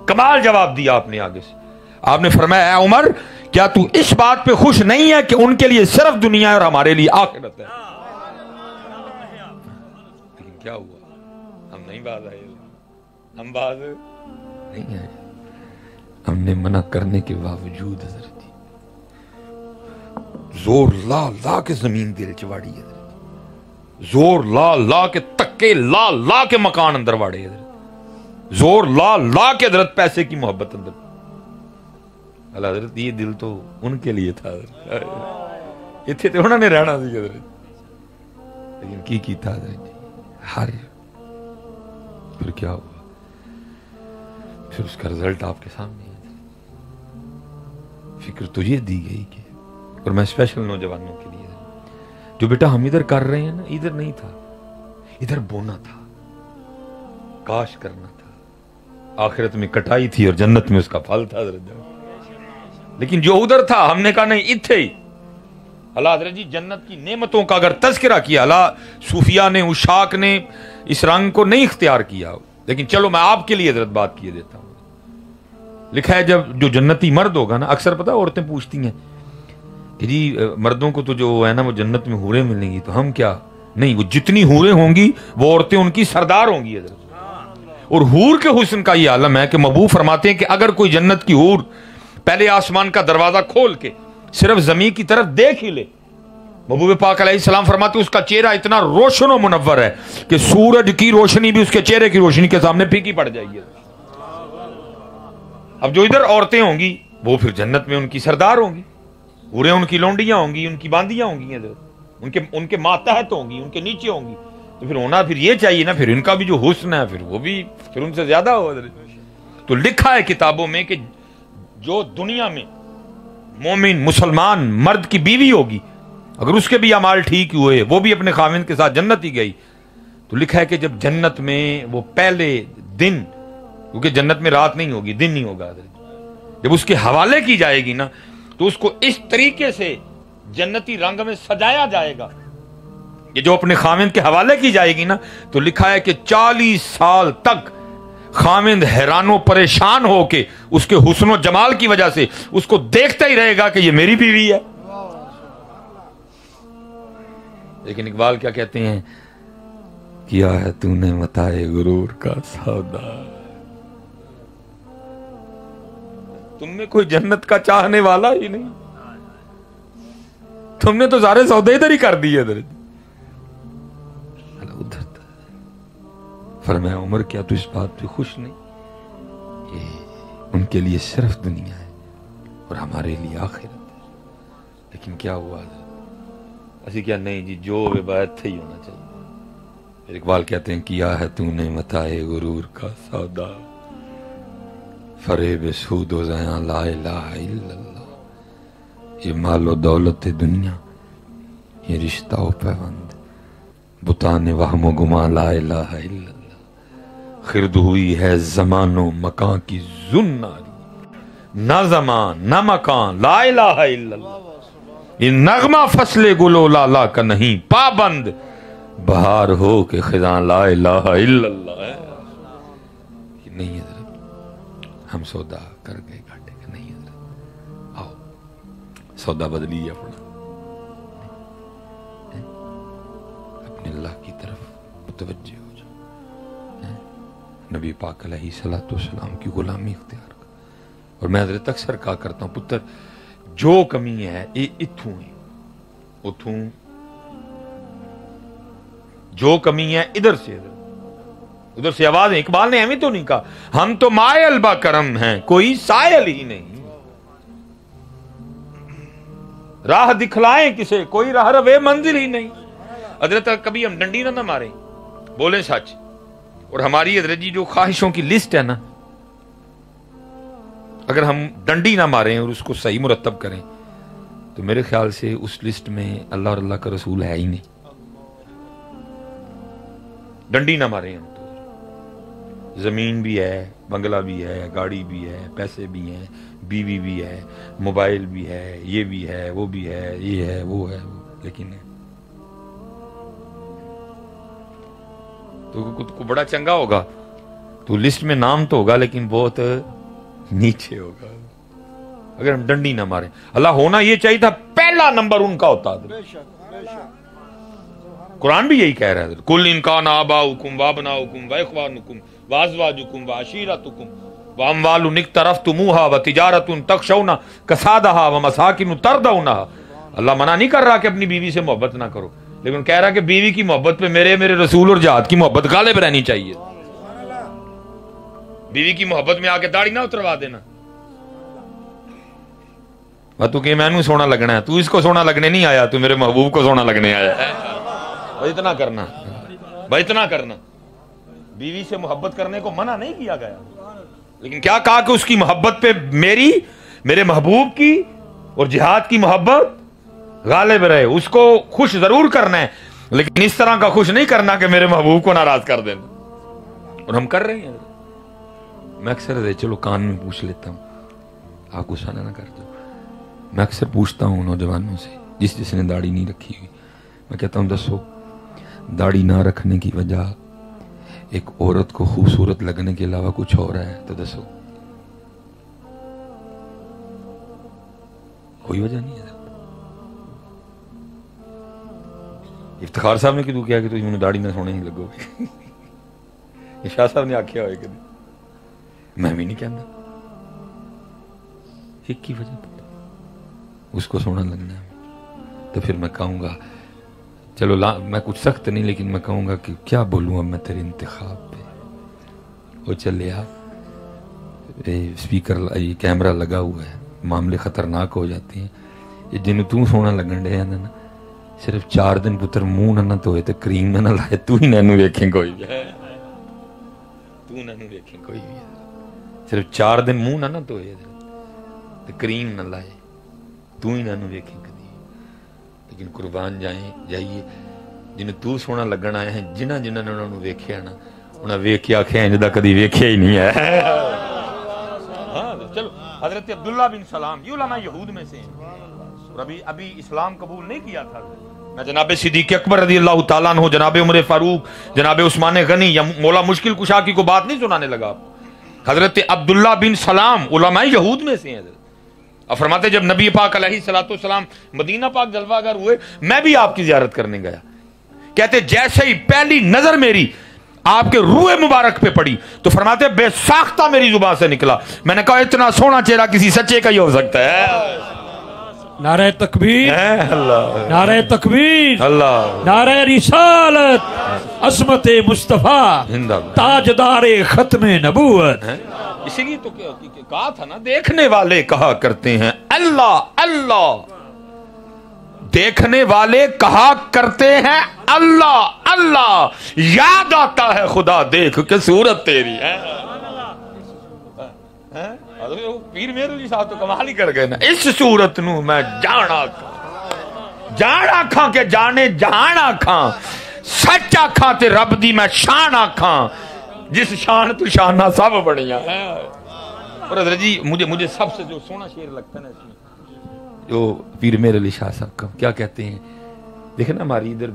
کمال جواب دیا آپ نے. آگے سے آپ نے فرمایا اے عمر، کیا تو اس بات پہ خوش نہیں ہے کہ ان کے لیے صرف دنیا ہے اور ہمارے لیے آخرت ہے؟ لیکن کیا ہوا؟ ہم نہیں باز آئے، ہم باز نہیں آئے. ہم نے منع کرنے کے باوجود حضرت زور لا لا کے زمین دل چواڑی ہے، زور لا لا کے تکے لا لا کے مکان اندر واڑے حضرت، زور لا لا کے حضرت پیسے کی محبت اندر. اللہ حضرت یہ دل تو ان کے لیے تھا، اتنے تو انہوں نے رہنا سی حضرت، لیکن کی کیتا حضرت ہر. پھر کیا ہوا؟ پھر اس کا رزلٹ آپ کے سامنے ہے. فکر تو یہ دی گئی کہ، اور میں اسپیشل نوجوانوں کے لیے، جو بیٹا ہم ادھر کر رہے ہیں نا، ادھر نہیں تھا، ادھر بونا تھا، کاش کرنا تھا، آخرت میں کٹائی تھی اور جنت میں اس کا پھل تھا حضرت. لیکن جو ادھر تھا ہم نے کہا نہیں اتھے ہی. اللہ حضرت جی جنت کی نعمتوں کا اگر تذکرہ کیا، اللہ صوفیاء نے، عشاق نے اس رنگ کو نہیں اختیار کیا، لیکن چلو میں آپ کے لیے حضرت بات کیے دیتا ہوں. لکھا ہے جب جو جنتی مرد ہوگا نا، اکثر پتہ عورتیں پوچھتی ہیں کہ جی مردوں کو تو جو ہے نا وہ جنت میں حوریں ملیں گی، تو ہم کیا؟ نہیں، وہ جتنی حوریں ہوں گی وہ عورتیں ان کی سردار ہوں گی حضرت. اور حور کے حسن کا یہ عالم ہے کہ محبوب فرماتے ہیں کہ اگر کوئی جنت کی حور پہلے آسمان کا دروازہ کھول کے صرف زمین کی طرف دیکھ ہی لے، محبوب پاک علیہ السلام فرماتے ہیں اس کا چہرہ اتنا روشن و منور ہے کہ سورج کی روشنی بھی اس کے چہرے کی روشنی کے سامنے پھیکی پڑ جائے گی. اب جو ادھر عورتیں ہوں گی وہ پھر جنت میں ان کی سردار ہوں گی، حوریں ان کی لونڈیاں ہوں گی، ان کی باندیاں ہوں گی، ان کے ماتحت ہوں گی، ان کے نیچے ہوں گی. تو پھر ہونا پھر یہ چاہیے نا، پھر ان کا بھی جو حسن ہے پھر وہ بھی پھر ان سے زیادہ ہو. تو لکھا ہے کتابوں میں کہ جو دنیا میں مومن مسلمان مرد کی بیوی ہوگی، اگر اس کے بھی اعمال ٹھیک ہوئے، وہ بھی اپنے خاوند کے ساتھ جنت ہی گئی، تو لکھا ہے کہ جب جنت میں وہ پہلے دن، کیونکہ جنت میں رات نہیں ہوگی، دن نہیں ہوگا، جب اس کے حوالے کی جائے گی نا تو اس کو اس طریقے سے جنتی رنگ میں سجایا جائے گا کہ جو اپنے خاوند کے حوالے کی جائے گی نا، تو لکھا ہے کہ 40 سال تک خاوند حیران و پریشان ہو کے اس کے حسن و جمال کی وجہ سے اس کو دیکھتا ہی رہے گا کہ یہ میری بیوی ہے. لیکن اقبال کیا کہتے ہیں؟ کیا ہے تو نے متائے غرور کا سودا. تم میں کوئی جنت کا چاہنے والا ہی نہیں، تم نے تو سارے سودے ادھر ہی کر دیے. ادھر فرمایا عمر کیا تو اس بات پہ خوش نہیں کہ ان کے لیے صرف دنیا ہے اور ہمارے لیے آخرت ہے؟ لیکن کیا ہوا اسی کیا نہیں جی جو عبادت تھے ہی ہونا چاہیے. پھر اقبال کہتے ہیں کیا ہے تو نے متائے غرور کا سودا، فریب سود و زیاں لا الہ الا اللہ. یہ مال و دولت دنیا، یہ رشتہ و پیوند، بتانے وہم و گما لا الہ الا اللہ. خرد ہوئی ہے زمان و مکان کی زناری، نہ زمان نہ مکان لا الہ الا اللہ. یہ نغمہ فصل گلو لالا کا نہیں، پابند بہار ہو کہ خزاں لا الہ الا اللہ ہے. نہیں حضرت ہم سودا کر گئے گھاٹے کا، نہیں حضرت آؤ سودا بدلیے اپنا، اپنے اللہ کی طرف متوجہ ہو جاؤ، نبی پاک علیہ الصلوۃ والسلام کی غلامی اختیار کر. اور میں حضرت اکثر کہا کرتا ہوں پتر جو کمی ہے یہ اتھوں ہے، اتھوں جو کمی ہے ادھر سے ادھر سے آواز ہے. اقبال نے ہمیں تو نہیں کہا ہم تو مائے البا کرم ہیں، کوئی سائل ہی نہیں، راہ دکھلائیں کسے، کوئی راہ روے منزل ہی نہیں. حضرت کبھی ہم ڈنڈی نہ ماریں، بولیں سچ. اور ہماری حضرت جی جو خواہشوں کی لسٹ ہے نا، اگر ہم ڈنڈی نہ ماریں اور اس کو صحیح مرتب کریں تو میرے خیال سے اس لسٹ میں اللہ اور اللہ کا رسول ہے ہی نہیں. ڈنڈی نہ ماریں ہم تو زمین بھی ہے، بنگلہ بھی ہے، گاڑی بھی ہے، پیسے بھی ہیں، بیوی بھی ہے، موبائل بھی ہے، یہ بھی ہے، وہ بھی ہے، یہ ہے، وہ ہے، لیکن تو بڑا چنگا ہوگا تو لسٹ میں نام تو ہوگا لیکن بہت نیچے ہوگا اگر ہم ڈنڈی نہ ماریں. اللہ ہونا یہ چاہیے تھا پہلا نمبر ان کا ہوتا. قرآن بھی یہی کہہ رہا ہے کل ان کان آباؤکم وابناؤکم واخوانکم وازواجکم وعشیرتکم واموال اقترفتموها وتجارۃ تخشون کسادها ومساکن ترضونها. اللہ منع نہیں کر رہا کہ اپنی بیوی سے محبت نہ کرو، لیکن کہہ رہا کہ بیوی کی محبت پہ میرے رسول اور جہاد کی محبت غالب رہنی چاہیے. بیوی کی محبت میں آ کے داڑھی نہ اتروا دینا. تو کہ میں سونا لگنا ہے، تو اس کو سونا لگنے نہیں آیا، تو میرے محبوب کو سونا لگنے آیا ہے. بھائی اتنا کرنا، بھائی اتنا کرنا. بیوی سے محبت کرنے کو منع نہیں کیا گیا، لیکن کیا کہا کہ اس کی محبت پہ میرے محبوب کی اور جہاد کی محبت غالب رہے. اس کو خوش ضرور کرنا ہے لیکن اس طرح کا خوش نہیں کرنا کہ میرے محبوب کو ناراض کر دینا. اور ہم کر رہے ہیں. میں اکثر چلو کان میں پوچھ لیتا ہوں، آپ غصہ نہ کر دو. میں اکثر پوچھتا ہوں نوجوانوں سے جس نے داڑھی نہیں رکھی ہوئی، میں کہتا ہوں دسو داڑھی نہ رکھنے کی وجہ ایک عورت کو خوبصورت لگنے کے علاوہ کچھ اور ہے تو دسو. کوئی وجہ نہیں ہے. افتخار صاحب نے کدو کیا کہ تجھے داڑھی نہ سونے نہیں لگو. شاہ صاحب نے آخیا ہوئے کہ میں بھی نہیں کہنا. ایک کی وجہ اس کو سونا لگنا ہے تو پھر میں کہوں گا چلو میں کچھ سخت نہیں لیکن میں کہوں گا کہ کیا بولوں اب میں تیرے انتخاب پہ. وہ چلے اسپیکر یہ کیمرہ لگا ہوا ہے، معاملے خطرناک ہو جاتے ہیں. یہ جن تو سونا لگن ڈے نا صرف 4 دن پتر منہ نہ دھوئے تو کریم نہ لائے تو ہی نینو ویکھیں کوئی بھی صرف 4 دن منہ نہ دھوئے تو کریم نہ لائے تو ہی نینو ویکھیں کدی. لیکن قربان جائیے جنہیں تو سونا لگن آئے ہیں، جنہ نے انہوں نے ویکھیا نا انہیں ویکھ کے آخیا جدا کدی ویکھیا ہی نہیں ہے. چلو حضرت عبداللہ بن سلام یہ علماء یہود میں سے ہیں، ابھی اسلام قبول نہیں کیا تھا. میں جناب صدیق اکبر رضی اللہ تعالیٰ عنہ، جناب عمر فاروق، جناب عثمان غنی یا مولا مشکل کشا کی کو بات نہیں سنانے لگا. حضرت عبداللہ بن سلام علماء یہود میں سے ہیں. اب فرماتے جب نبی پاک علیہ الصلوۃ والسلام مدینہ پاک جلوہ گر ہوئے، میں بھی آپ کی زیارت کرنے گیا. کہتے جیسے ہی پہلی نظر میری آپ کے روح مبارک پہ پڑی تو فرماتے بے ساختہ میری زبان سے نکلا، میں نے کہا اتنا سونا چہرہ کسی سچے کا ہی ہو سکتا ہے. نعرہ تکبیر، اللہ، نعرہ تکبیر، اللہ، نعرہ رسالت، عظمت مصطفیٰ، تاجدار ختم نبوت. اسی لیے تو کہا تھا نا دیکھنے والے کہا کرتے ہیں اللہ اللہ، دیکھنے والے کہا کرتے ہیں اللہ اللہ، یاد آتا ہے خدا دیکھ کے صورت تیری ہے. پیر میرے علی صاحب تو کمال ہی کر گئے نا. اس صورت نو میں جان آکھاں کہ جانے جہان آکھاں، سچ آکھاں تے رب دی میں شان آکھاں، جس شان تو شانہ سب بڑھیاں. اور حضرت جی مجھے سب سے جو سونا شعر لگتا ہے نا اس میں جو پیر میرے علی شاہ صاحب کا کیا کہتے ہیں، دیکھیں نا ہماری ادھر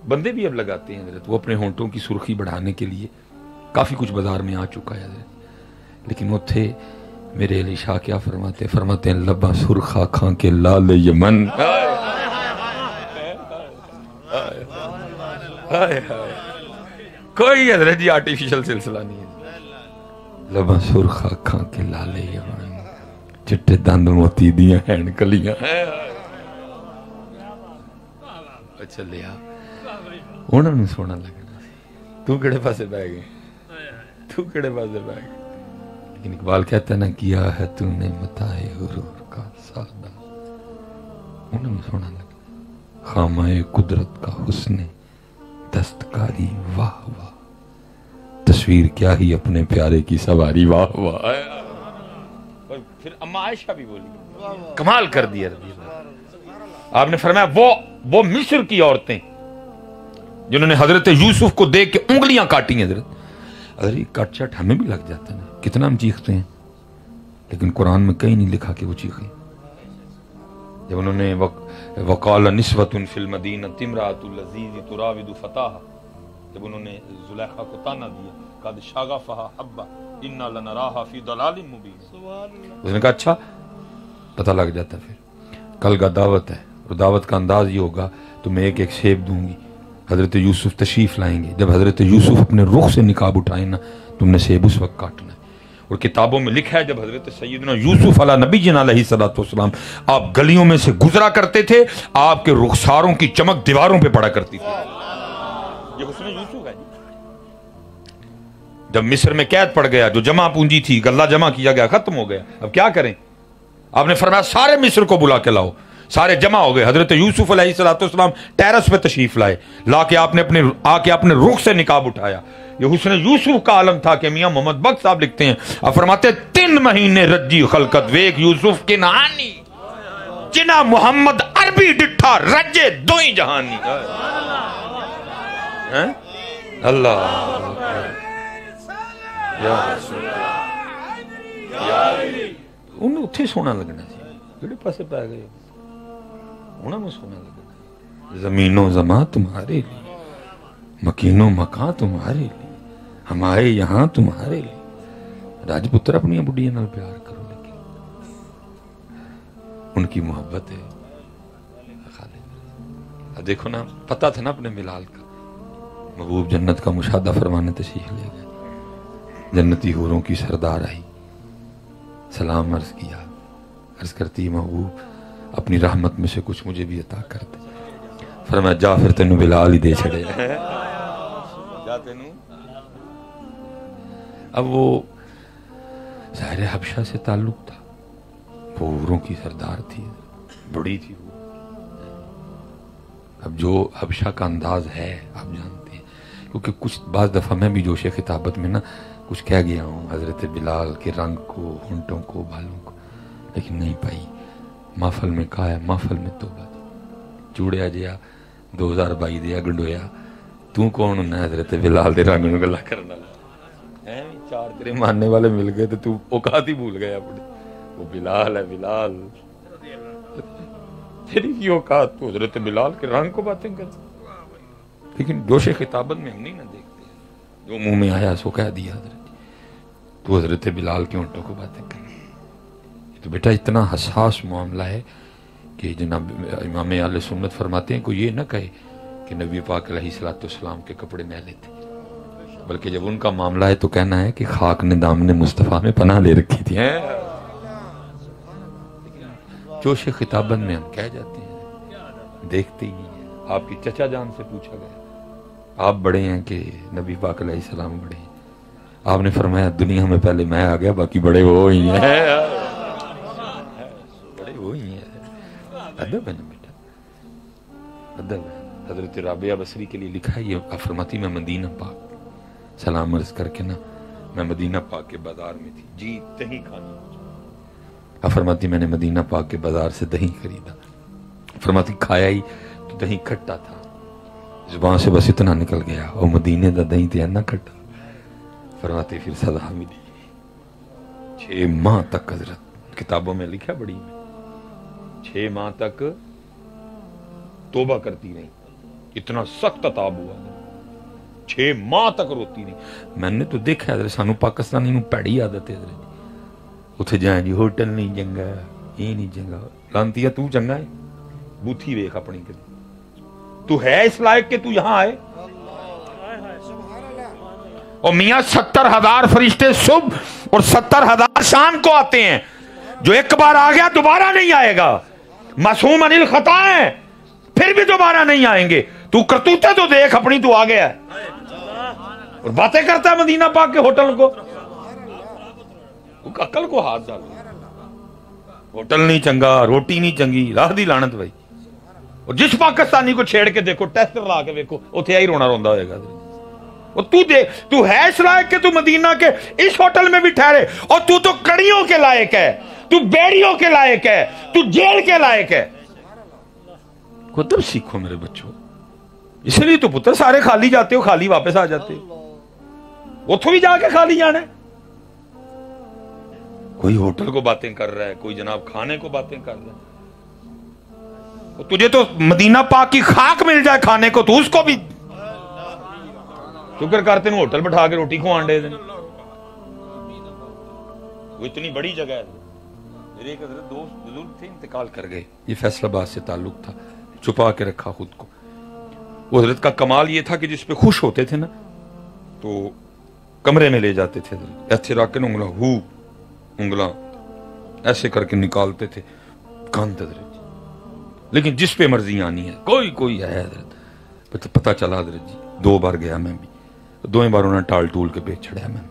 بندے بھی اب لگاتے ہیں حضرت، وہ اپنے ہونٹوں کی سرخی بڑھانے کے لیے کافی کچھ بازار میں آ چکا ہے حضرت. لیکن وہ تھے میرے علی شاہ کیا فرماتے ہیں لبا سرخ آنکھاں کے لال یمن. کوئی حضرت جی آرٹیفیشل سلسلہ نہیں ہے. لبا سرخ آنکھاں کے لال یمن، چٹے دند موتی دیاں ہیں کلیاں. چلیا انہوں نے سونا لگنا تو کہڑے پاسے بہ گئے، تو کہڑے پاسے بہ گئے. لیکن اقبال کہتا ہے نا کیا ہے تو نے متاع غرور کا سادہ، انہوں نے سونا لگنا. خامہ قدرت کا حسن دستکاری واہ واہ، تصویر کیا ہی اپنے پیارے کی سواری واہ واہ. اور پھر اما عائشہ بھی بولی، کمال کر دیا رضی اللہ. آپ نے فرمایا وہ مصر کی عورتیں جنہوں نے حضرت یوسف کو دیکھ کے انگلیاں کاٹی ہیں. حضرت یہ کٹ چٹ ہمیں بھی لگ جاتا ہے نا، کتنا ہم چیختے ہیں، لیکن قرآن میں کہیں نہیں لکھا کہ وہ چیخیں. جب انہوں نے وقال نسوۃ فی المدینہ امرأۃ العزیز تراود فتاہا، جب انہوں نے زلیخا کو تانا دیا قد شغفھا حبا انا لنراھا فی ضلال مبین، اس نے کہا اچھا پتہ لگ جاتا. پھر کل کا دعوت ہے اور دعوت کا انداز یہ ہوگا تمہیں ایک ایک سیب دوں گی. حضرت یوسف تشریف لائیں گے، جب حضرت یوسف اپنے رخ سے نقاب اٹھائیں نا تم نے سیب اس وقت کاٹنا ہے. اور کتابوں میں لکھا ہے جب حضرت سیدنا یوسف علیہ نبی جنا علیہ الصلوۃ والسلام آپ گلیوں میں سے گزرا کرتے تھے، آپ کے رخساروں کی چمک دیواروں پہ پڑا کرتی تھی. یہ حسن یوسف ہے جی. جب مصر میں قید پڑ گیا، جو جمع پونجی تھی غلہ جمع کیا گیا، ختم ہو گیا، اب کیا کریں؟ آپ نے فرمایا سارے مصر کو بلا کے لاؤ. سارے جمع ہو گئے. حضرت یوسف علیہ الصلوۃ والسلام ٹیرس پہ تشریف لائے، لا کے آپ نے اپنے رخ سے نقاب اٹھایا. یہ حسن یوسف کا عالم تھا کہ میاں محمد بخش صاحب لکھتے ہیں، آپ فرماتے 3 مہینے رجی خلقت ویک یوسف کی نہانی جنا محمد عربی ڈٹھا رجے دوئی جہانی. اللہ انہیں اتھے سونا لگنا سی، کیڑے پاسے پہ گئے انہوں نے سونا لگنا. زمین و زمان تمہارے لیے، مکین و مکان تمہارے لیے، ہمارے یہاں تمہارے لیے. راجپتر اپنی بڑھیا نال پیار کرو، لیکن ان کی محبت ہے. دیکھو نا، پتہ تھا نا اپنے ملال کا. محبوب جنت کا مشاہدہ فرمانے تشریف لے گئے. جنتی حوروں کی سردار آئی، سلام عرض کیا، عرض کرتی محبوب اپنی رحمت میں سے کچھ مجھے بھی عطا کر دے. فرمایا جا پھر تینوں بلال ہی دے چھڑے. جا تینوں. اب وہ ظاہر حبشہ سے تعلق تھا، وہ حوروں کی سردار تھی، بڑی تھی وہ. اب جو حبشہ کا انداز ہے آپ جانتے ہیں، کیونکہ کچھ بعض دفعہ میں بھی جوش خطابت میں نا کچھ کہہ گیا ہوں حضرت بلال کے رنگ کو، ہونٹوں کو، بالوں کو، لیکن نہیں پائی. محفل میں کہا ہے، محفل میں توبہ دی. چوڑیا جیا 2022 دیا گنڈویا تو کون ہونا حضرت بلال دے رنگ نو گلا کرنا. چار تیرے ماننے والے مل گئے تو اوقات ہی بھول گیا اپنے. وہ بلال ہے، بلال تیری کی اوقات، تو حضرت بلال کے رنگ کو باتیں کر. لیکن جوش خطابت میں ہم نہیں نہ دیکھتے، جو منہ میں آیا سو کہہ دیا حضرت. تو حضرت بلال کے ہونٹوں کو باتیں کر. تو بیٹا اتنا حساس معاملہ ہے کہ جناب امام اہل سنت فرماتے ہیں کوئی یہ نہ کہے کہ نبی پاک علیہ الصلوۃ والسلام کے کپڑے میلے تھے، بلکہ جب ان کا معاملہ ہے تو کہنا ہے کہ خاک نے دامن مصطفیٰ میں پناہ لے رکھی تھی. جوش خطابت میں ہم کہہ جاتے ہیں، دیکھتے ہی نہیں ہیں. آپ کی چچا جان سے پوچھا گیا آپ بڑے ہیں کہ نبی پاک علیہ السلام بڑے ہیں؟ آپ نے فرمایا دنیا میں پہلے میں آ گیا، باقی بڑے وہ ہی ہیں. بڑے وہ ہی ہیں. ادب ہے نا بیٹا، ادب ہے. حضرت رابعہ بصری کے لیے لکھا ہے، یہ فرماتی میں مدینہ پاک سلام عرض کر کے نا میں مدینہ پاک کے بازار میں تھی، جی دہی کھانی مجھے. فرماتی میں نے مدینہ پاک کے بازار سے دہی خریدا. فرماتی کھایا ہی تو دہی کھٹا تھا، زبان سے بس اتنا نکل گیا اور مدینے دا دہی تے نہ کھٹا. فرماتی پھر سزا ملی 6 ماہ تک. حضرت کتابوں میں لکھا بڑی میں 6 ماہ تک توبہ کرتی نہیں، اتنا سخت عذاب ہوا. 6 ماہ تک روتی نہیں. میں نے تو دیکھا حضرت سانو پاکستانی نو پیڑی عادت ہے حضرت، اتھے جائیں جی ہوٹل نہیں چنگا، یہ نہیں چنگا. لانتیا تو چنگا ہے، بوتھی ویکھ اپنی کر. تو ہے اس لائق کہ تو یہاں آئے؟ اور میاں 70,000 فرشتے صبح اور 70,000 شام کو آتے ہیں. جو ایک بار آ گیا دوبارہ نہیں آئے گا. معصوم عن الخطا ہے، پھر بھی دوبارہ نہیں آئیں گے. تو کرتوتے تو دیکھ اپنی، تو آ گیا ہے اور باتیں کرتا ہے مدینہ پاک کے ہوٹل کو. عقل کو ہاتھ ڈالو. ہوٹل نہیں چنگا، روٹی نہیں چنگی، راہ دی لعنت بھائی. اور جس پاکستانی کو چھیڑ کے دیکھو ٹیسٹ لا کے دیکھو اتنے ہی رونا روندا ہوئے گا. اور تو ہے اس لائق کہ تو مدینہ کے اس ہوٹل میں بھی ٹھہرے, اور تو کڑیوں کے لائق ہے, تو بیڑیوں کے لائق ہے, تو جیل کے لائق ہے. قدر سیکھو میرے بچوں. اس لیے تو پتر سارے خالی جاتے ہو, خالی واپس آ جاتے ہو. اتوں بھی جا کے خالی جانا ہے. کوئی ہوٹل کو باتیں کر رہا ہے, کوئی جناب کھانے کو باتیں کر رہا ہے. تجھے تو مدینہ پاک کی خاک مل جائے کھانے کو تو اس کو بھی شکر کرتے ہیں. ہوٹل بٹھا کے روٹی کھوان دے دیں. وہ اتنی بڑی جگہ ہے. میرے ایک حضرت دوست بزرگ تھے, انتقال کر گئے. یہ فیصل آباد سے تعلق تھا, چھپا کے رکھا خود کو. وہ حضرت کا کمال یہ تھا کہ جس پہ خوش ہوتے تھے نا تو کمرے میں لے جاتے تھے. ایسے رکھ کے انگلاں ایسے کر کے نکالتے تھے کانت حضرت. لیکن جس پہ مرضی آنی ہے کوئی ہے حضرت. پتہ چلا حضرت جی 2 بار گیا میں بھی, 2 بار انہوں نے ٹال ٹول کے بیچ چھڑیا. میں نے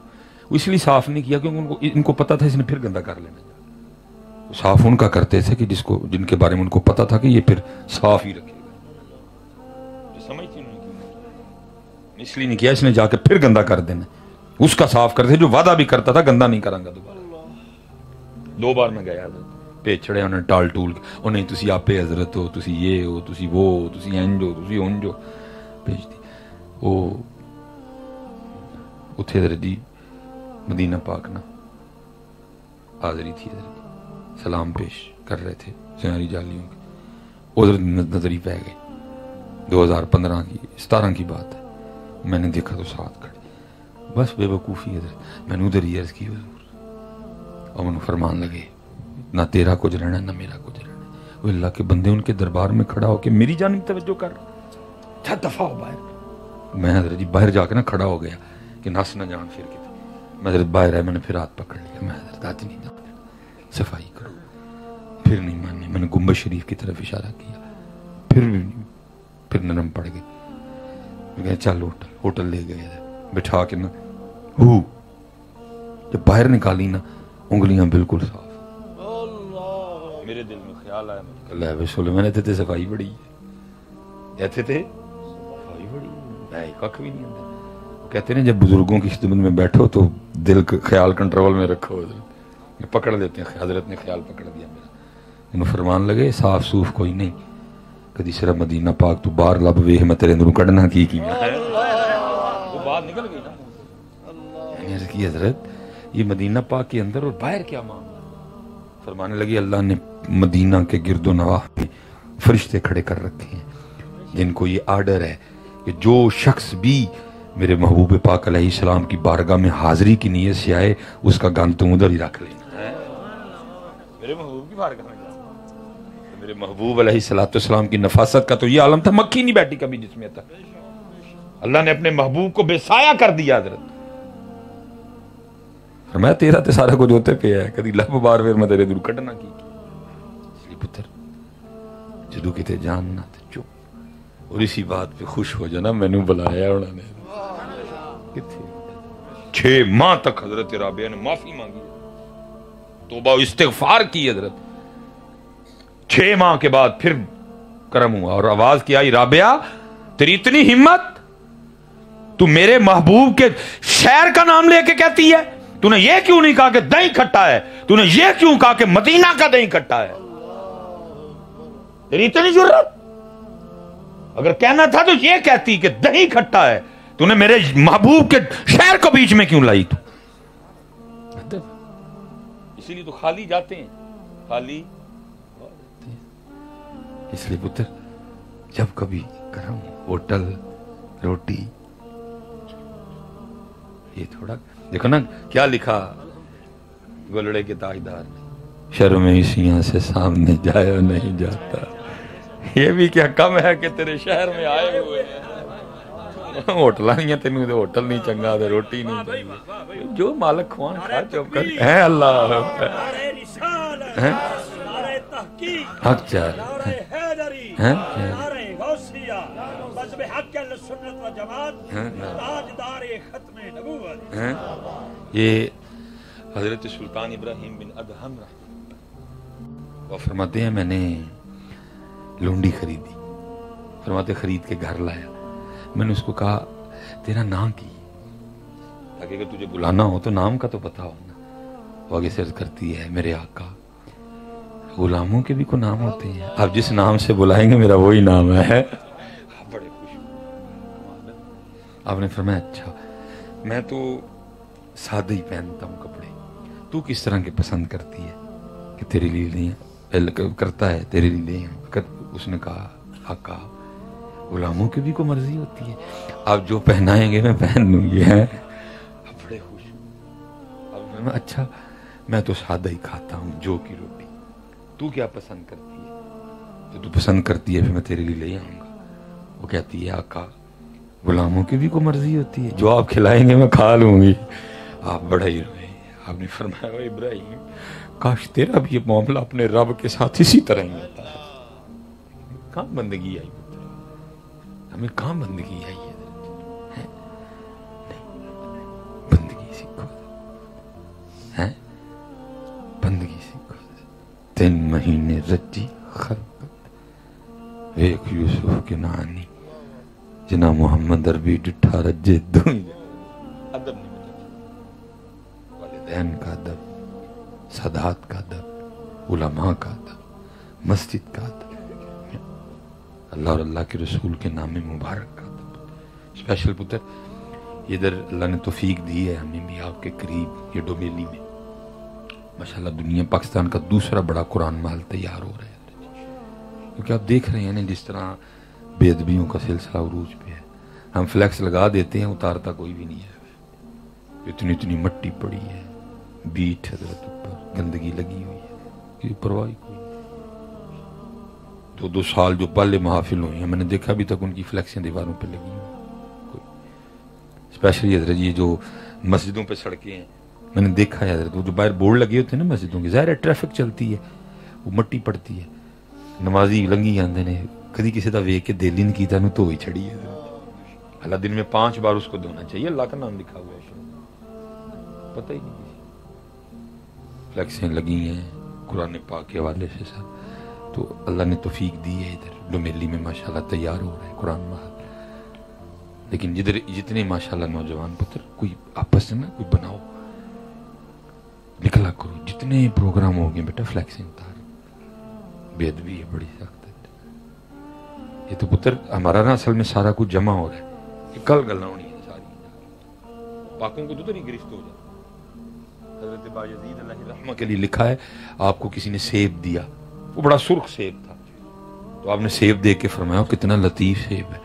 اس لیے صاف نہیں کیا کیونکہ ان کو پتا تھا اس نے پھر گندا کر لینا. صاف ان کا کرتے تھے کہ جن کے بارے میں ان کو پتا تھا کہ یہ پھر صاف ہی رکھے گا. سمجھتی نہیں, اس لیے نہیں کیا اس نے جا کے پھر گندا کر دینا. اس کا صاف کرتے جو وعدہ بھی کرتا تھا گندا نہیں کروں گا دوبارہ. 2 بار میں گیا پیچ چھڑے انہوں نے ٹال ٹول کے. اور نہیں تسی آپے حضرت ہو, تسی یہ ہو, تسی وہ ہو, تسی انج ہو, تسی انج ہو, بھیج دی. وہ اتھے حضرت جی مدینہ پاک نا حاضری تھی. حضرت سلام پیش کر رہے تھے سنہری جالیوں کے. حضرت نظری پہ گئے. 2015 کی 17 کی بات ہے. میں نے دیکھا تو ساتھ کھڑے. بس بے وقوفی حضرت. میں نے ادھر ہی عرض کی حضور, اور میں فرمان لگے نہ تیرا کچھ رہنا نہ میرا کچھ رہنا. وہ اللہ کے بندے ان کے دربار میں کھڑا ہو کے میری جانب توجہ کر رہا. دفعہ ہو باہر. میں حضرت جی باہر جا کے نا کھڑا ہو گیا کہ نس نہ جان پھر کے. میں حضرت باہر ہے, میں نے پھر ہاتھ پکڑ لیا. میں حضرت آج نہیں جانا, صفائی کرو. پھر نہیں مانی. میں نے گنبد شریف کی طرف اشارہ کیا, پھر بھی نہیں, پھر نرم پڑ گئی. میں کہا چل ہوٹل لے گئے بٹھا کے نا جب باہر نکالی نا انگلیاں بالکل صاف. میرے دل میں خیال آیا میں نے تے صفائی بڑی ہے, ایتھے تے صفائی بڑی ہے, ککھ بھی نہیں آتا. کہتے ہیں جب بزرگوں کی خدمت میں بیٹھو تو دل کا خیال کنٹرول میں رکھو. حضرت پکڑ لیتے ہیں. حضرت نے خیال پکڑ دیا میرا. انہوں فرمان لگے صاف صوف کوئی نہیں. کدی صرف مدینہ پاک تو باہر لب ویخ میں تیرے اندروں کڑنا کی وہ بات نکل گئی نا. عرض کی حضرت یہ مدینہ پاک کے اندر اور باہر کیا معاملہ. فرمانے لگی اللہ نے مدینہ کے گرد و نواح میں فرشتے کھڑے کر رکھے ہیں جن کو یہ آرڈر ہے کہ جو شخص بھی میرے محبوب پاک علیہ السلام کی بارگاہ میں حاضری کی نیت سے آئے اس کا گن تم ادھر ہی رکھ لینا. میرے محبوب کی بارگاہ میں میرے محبوب علیہ السلام کی نفاست کا تو یہ عالم تھا, مکھی نہیں بیٹھی کبھی جس میں تھا. اللہ نے اپنے محبوب کو بے سایہ کر دیا. حضرت فرمایا تیرا تے سارا کچھ ہوتے پہ ہے, کدی لب بار پھر میں تیرے دور کٹنا کی. اس لیے پتر جدو کتے جاننا تے چپ, اور اسی بات پہ خوش ہو جانا میں نے بلایا انہوں نے. 6 ماہ تک حضرت رابعہ نے معافی مانگی, توبہ استغفار کی. حضرت 6 ماہ کے بعد پھر کرم ہوا اور آواز کی آئی رابعہ تیری اتنی ہمت, تو میرے محبوب کے شہر کا نام لے کے کہتی ہے. تو نے یہ کیوں نہیں کہا کہ دہی کھٹا ہے, تو نے یہ کیوں کہا کہ مدینہ کا دہی کھٹا ہے. تیری اتنی جرت, اگر کہنا تھا تو یہ کہتی کہ دہی کھٹا ہے. تو نے میرے محبوب کے شہر کو بیچ میں کیوں لائی. تو اسی لیے تو خالی جاتے ہیں, خالی. اس لیے پتر جب کبھی کرم ہوٹل روٹی یہ تھوڑا دیکھو نا کیا لکھا گولڑے کے تاجدار نے, شرم اسیاں سے سامنے جایا نہیں جاتا. یہ بھی کیا کم ہے کہ تیرے شہر میں آئے ہوئے ہیں. ہوٹل نہیں ہے تینوں, ہوٹل نہیں چنگا تے روٹی نہیں چنگی, جو مالک خوان کھا چپ کر ہے. اللہ حق چار یہ حضرت سلطان ابراہیم بن ادہم وہ فرماتے ہیں میں نے لونڈی خریدی فرماتے خرید کے گھر لایا. میں نے اس کو کہا تیرا نام کی، تاکہ اگر تجھے بلانا ہو تو نام کا تو پتا ہو نا. وہ آگے سے عرض کرتی ہے میرے آقا غلاموں کے بھی کوئی نام ہوتے ہیں، آپ جس نام سے بلائیں گے میرا وہی نام ہے. بڑے خوش. آپ نے فرمایا اچھا میں تو سادہ ہی پہنتا ہوں کپڑے، تو کس طرح کے پسند کرتی ہے کہ تیرے لیے لیں کرتا ہے تیرے لیے لیں. اس نے کہا آقا غلاموں کی بھی کوئی مرضی ہوتی ہے، آپ جو پہنائیں گے میں پہن لوں گی. بڑے خوش. اب اچھا میں تو سادہ ہی کھاتا ہوں جو کی روٹی، تو کیا پسند کرتی ہے؟ جو تو پسند کرتی ہے پھر میں تیرے لیے لے آؤں گا. وہ کہتی ہے آقا غلاموں کی بھی کوئی مرضی ہوتی ہے، جو آپ کھلائیں گے میں کھا لوں گی. آپ بڑا ہی روئے. آپ نے فرمایا ابراہیم کاش تیرا بھی یہ معاملہ اپنے رب کے ساتھ اسی طرح ہی ہوتا ہے. کہاں بندگی آئی، ہمیں کہاں بندگی آئی ہے؟ بندگی سیکھو، بندگی سیکھو. 3 مہینے رچی خلقت ایک یوسف کے نانی جنا محمد عربی ڈٹھا رجے دوئی. ادب نہیں ملتا، والدین کا ادب، سادات کا ادب، علماء کا ادب، مسجد کا ادب، اللہ اور اللہ کے رسول کے نام مبارک کا ادب. اسپیشل پتر ادھر اللہ نے توفیق دی ہے ہمیں بھی آپ کے قریب، یہ ڈومیلی میں ماشاءاللہ دنیا پاکستان کا دوسرا بڑا قرآن محل تیار ہو رہا ہے. کیونکہ آپ دیکھ رہے ہیں نا جس طرح بے ادبیوں کا سلسلہ عروج پہ ہے. ہم فلیکس لگا دیتے ہیں، اتارتا کوئی بھی نہیں ہے. اتنی مٹی پڑی ہے، بیٹ حضرت اوپر گندگی لگی ہوئی ہے، کوئی پرواہ کوئی نہیں. 2 سال جو پہلے محافل ہوئی ہیں میں نے دیکھا ابھی تک ان کی فلیکسیں دیواروں پہ لگی ہوئی. اسپیشلی حضرت یہ جو مسجدوں پہ سڑکیں ہیں میں نے دیکھا ہے حضرت، وہ جو باہر بورڈ لگے ہوتے ہیں نا مسجدوں کے، ظاہر ہے ٹریفک چلتی ہے، وہ مٹی پڑتی ہے، نمازی لنگی آندے نے کدی کسی دا ویک کے دل ہی نہیں کیتا نو تو ہی چھڑی ہے. اللہ دن میں 5 بار اس کو دھونا چاہیے، اللہ کا نام لکھا ہوا ہے، پتہ ہی نہیں. فلیکسیں لگی ہیں قرآن پاک کے حوالے سے سب. تو اللہ نے توفیق دی ہے ادھر ڈومیلی میں ماشاءاللہ تیار ہو رہا ہے قرآن محل. لیکن جدھر جتنے ماشاءاللہ نوجوان پتر کوئی آپس میں کوئی بناؤ نکلا کرو. جتنے پروگرام ہو گئے بیٹا فلیکسیں اتار. بے ادبی ہے بڑی سخت ہے. یہ تو پتر ہمارا نا اصل میں سارا کچھ جمع ہو رہا ہے، یہ کل گلنا ہونی ہے ساری. پاکوں کو تو نہیں گرفت ہو جاتا. حضرت بایزید اللہ رحمہ کے لیے لکھا ہے آپ کو کسی نے سیب دیا، وہ بڑا سرخ سیب تھا، تو آپ نے سیب دیکھ کے فرمایا کتنا لطیف سیب ہے.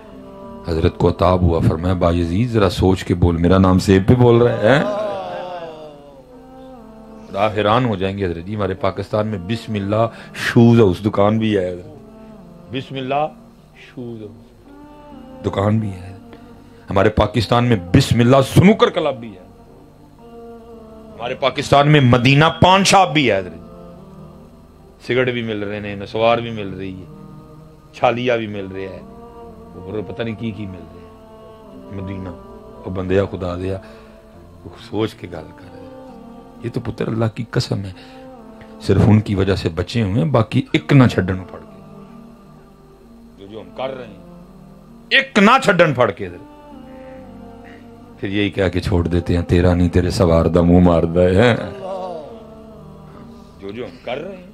حضرت کو عتاب ہوا، فرمایا بایزید ذرا سوچ کے بول، میرا نام سیب پہ بول رہا ہے. آپ حیران ہو جائیں گے حضرت جی ہمارے پاکستان میں بسم اللہ شوز ہاؤس دکان بھی ہے حضرت. بسم اللہ شوز ہاؤس دکان بھی ہے. ہمارے پاکستان میں بسم اللہ سنوکر کلب بھی ہے. ہمارے پاکستان میں مدینہ پان شاپ بھی ہے حضرت. سگریٹ بھی مل رہے ہیں، نسوار بھی مل رہی ہے، چھالیا بھی مل رہا ہے، وہ پتہ نہیں کی مل رہا ہے. مدینہ وہ بندیا خدا دیا سوچ کے گل کر رہے. یہ تو پتر اللہ کی قسم ہے صرف ان کی وجہ سے بچے ہوئے ہیں، باقی ایک نہ چھڈن پڑ کے جو ہم کر رہے ہیں ایک نہ چھڈن پڑ کے پھر یہی کہہ کے چھوڑ دیتے ہیں تیرا نہیں تیرے سوار دا منہ مار دا ہے. جو ہم کر رہے ہیں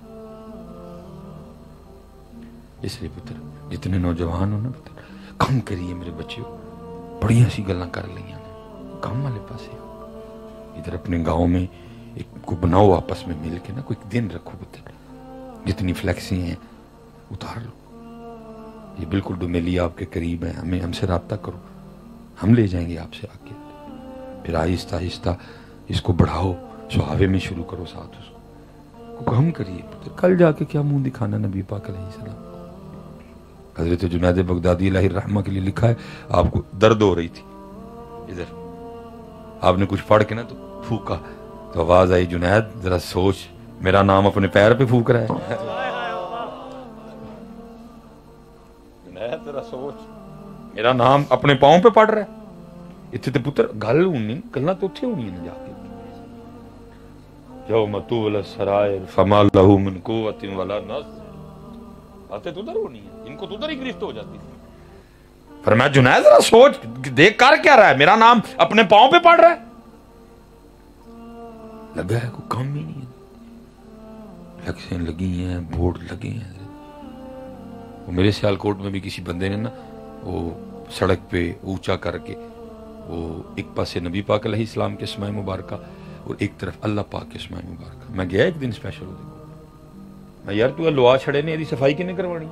اس لیے پتر جتنے نوجوان ہو نا پتر کم کریے میرے بچیوں، بڑی ایسی گلاں کر لیا کام والے پاسے. ادھر اپنے گاؤں میں ایک کو بناؤ آپس میں مل کے نا، کوئی دن رکھو پتر، جتنی فلیکسی ہیں اتار لو. یہ بالکل ڈومیلی آپ کے قریب ہے، ہم سے رابطہ کرو، ہم لے جائیں گے آپ سے آ کے. پھر آہستہ آہستہ اس کو بڑھاؤ، سہاوے میں شروع کرو ساتھ اس کو ہم کریے پتر. کل جا کے کیا منہ دکھانا نبی پاک علیہ السلام. حضرت جنید بغدادی علیہ الرحمہ کے لیے لکھا ہے آپ کو درد ہو رہی تھی، ادھر آپ نے کچھ پڑھ کے نا تو پھونکا تو آواز آئی جنید ذرا سوچ میرا نام اپنے پیر پہ پھونک رہا ہے. جنید ذرا سوچ میرا نام اپنے پاؤں پہ پڑھ رہا ہے. اتنے تو پتر گل ہونی گلنا تو اتنے ہونی ہے. جا کے یوم طول السرائر فما له من قوت ولا نصر، باتیں تو ادھر ہونی ہے، ان کو تو ادھر ہی گرفت ہو جاتی تھی. فرمایا جنید ذرا سوچ دیکھ کر کیا رہا ہے, میرا نام اپنے پاؤں پہ پڑھ رہا ہے. لگا ہے کوئی کام ہی نہیں ہے, فلیکسیں لگی ہیں, بورڈ لگے ہیں. وہ میرے سیالکوٹ میں بھی کسی بندے نے نا وہ سڑک پہ اونچا کر کے وہ ایک پاسے نبی پاک علیہ السلام کے اسماء مبارکہ اور ایک طرف اللہ پاک کے اسماء مبارکہ. میں گیا ایک دن اسپیشل ہو, میں یار تو لوا چھڑے نے یہ صفائی کنے کروانی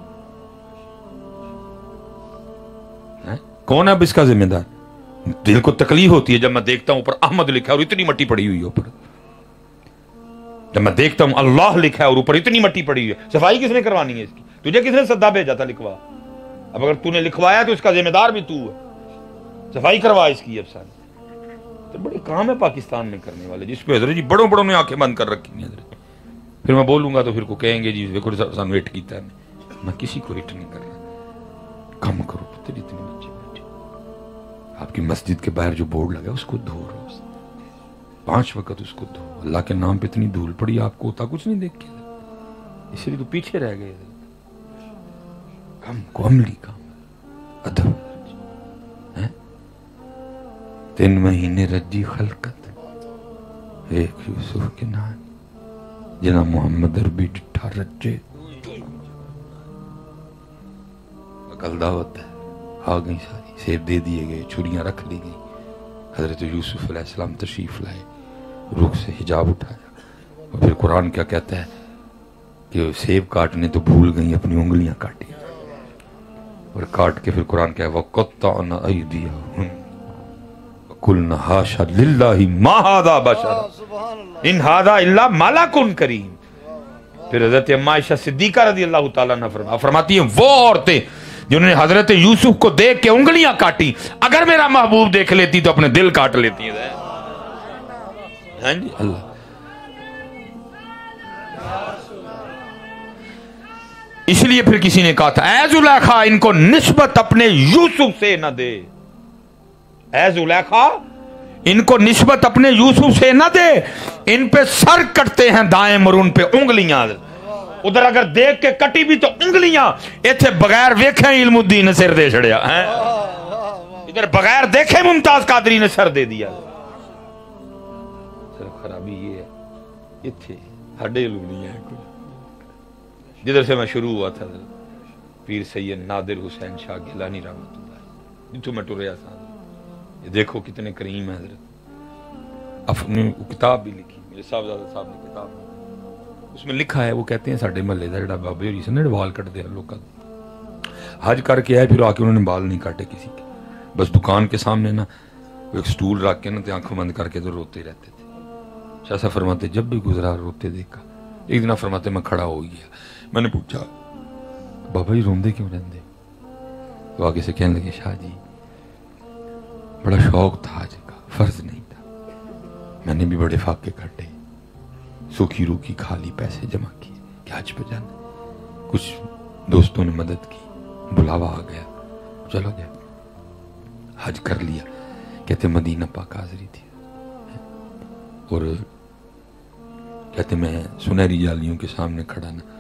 ہے, کون ہے اب اس کا ذمہ دار؟ دل کو تکلیف ہوتی ہے جب میں دیکھتا ہوں اوپر احمد لکھا ہے اور اتنی مٹی پڑی ہوئی ہے اوپر, جب میں دیکھتا ہوں اللہ لکھا ہے اور اوپر اتنی مٹی پڑی ہوئی ہے. صفائی کس نے کروانی ہے اس کی؟ تجھے کس نے سدا بھیجا تھا لکھوا؟ اب اگر تو نے لکھوایا تو اس کا ذمہ دار بھی تو ہے, صفائی کروا اس کی. اب ساری تو بڑے کام ہے پاکستان میں کرنے والے, جس پہ حضرت جی بڑوں بڑوں نے آنکھیں بند کر رکھی ہیں حضرت. پھر میں بولوں گا تو پھر کو کہیں گے جی دیکھو سانو ہٹ کیتا ہے. میں کسی کو ہٹ نہیں کر رہا, کم کرو پتر اتنے بچے بیٹھے. آپ کی مسجد کے باہر جو بورڈ لگا ہے اس کو دھو روز 5 وقت اس کو دھو. اللہ کے نام پہ اتنی دھول پڑی آپ کو ہوتا کچھ نہیں دیکھ کے, اسی لیے تو پیچھے رہ گئے. کم کو عملی کام ادب 3 مہینے رجی خلقت ایک یوسف کے نام جنا محمد عربی ڈٹھا رجے. عقل دعوت ہے, آ گئی ساری, سیب دے دیے گئے, چھریاں رکھ لی گئی. حضرت یوسف علیہ السلام تشریف لائے, رخ سے حجاب اٹھایا, اور پھر قرآن کیا کہتا ہے کہ سیب کاٹنے تو بھول گئی, اپنی انگلیاں کاٹی, اور کاٹ کے پھر قرآن کیا ہے وَقَطَّعْنَ أَيْدِيَهُنَّ وَقُلْنَ حَاشَ لِلَّهِ مَا هَذَا بَشَرٌ إِنْ هَذَا إِلَّا مَلَكٌ کریم. پھر حضرت اما عائشہ صدیقہ رضی اللہ تعالیٰ عنہ فرماتی ہیں وہ عورتیں جنہوں نے حضرت یوسف کو دیکھ کے انگلیاں کاٹی, اگر میرا محبوب دیکھ لیتی تو اپنے دل کاٹ لیتی ہیں. ہاں جی اللہ. اس لیے پھر کسی نے کہا تھا اے زلیخا ان کو نسبت اپنے یوسف سے نہ دے, اے زلیخا ان کو نسبت اپنے یوسف سے نہ دے, ان پہ سر کٹتے ہیں دائیں اور ان پہ انگلیاں. ادھر اگر دیکھ کے کٹی بھی تو انگلیاں, ایتھے بغیر ویکھیں علم الدین نے سر دے چھڑیا, ادھر بغیر دیکھے ممتاز قادری نے سر دے دیا. صرف خرابی یہ ہے ایتھے ہڈے لوگ نہیں ہیں کوئی. جدھر سے میں شروع ہوا تھا پیر سید نادر حسین شاہ گیلانی رحمۃ اللہ, جتوں میں ٹریا تھا. یہ دیکھو کتنے کریم ہیں حضرت. اپنی کتاب بھی لکھی میرے صاحبزادہ صاحب نے کتاب, اس میں لکھا ہے وہ کہتے ہیں ساڈے محلے دا جڑا بابے ہوری سن وال کٹتے ہیں لوکاں حج کر کے آئے, پھر آ کے انہوں نے بال نہیں کاٹے کسی کے, بس دکان کے سامنے نا ایک سٹول رکھ کے نا آنکھوں بند کر کے تو روتے رہتے تھے. شاہ صاحب فرماتے جب بھی گزرا روتے دیکھا. ایک دن فرماتے میں کھڑا ہو گیا, میں نے پوچھا بابا جی روندے کیوں رہندے؟ تو آگے سے کہنے لگے شاہ جی بڑا شوق تھا حج کا, فرض نہیں تھا, میں نے بھی بڑے فاقے کاٹے, سوکھی روکی کھا لی, پیسے جمع کیے کہ حج پہ جانا. کچھ دوستوں نے مدد کی, بلاوا آ گیا, چلو گیا, حج کر لیا. کہتے مدینہ پاک حاضری تھی, اور کہتے میں سنہری جالیوں کے سامنے کھڑا نا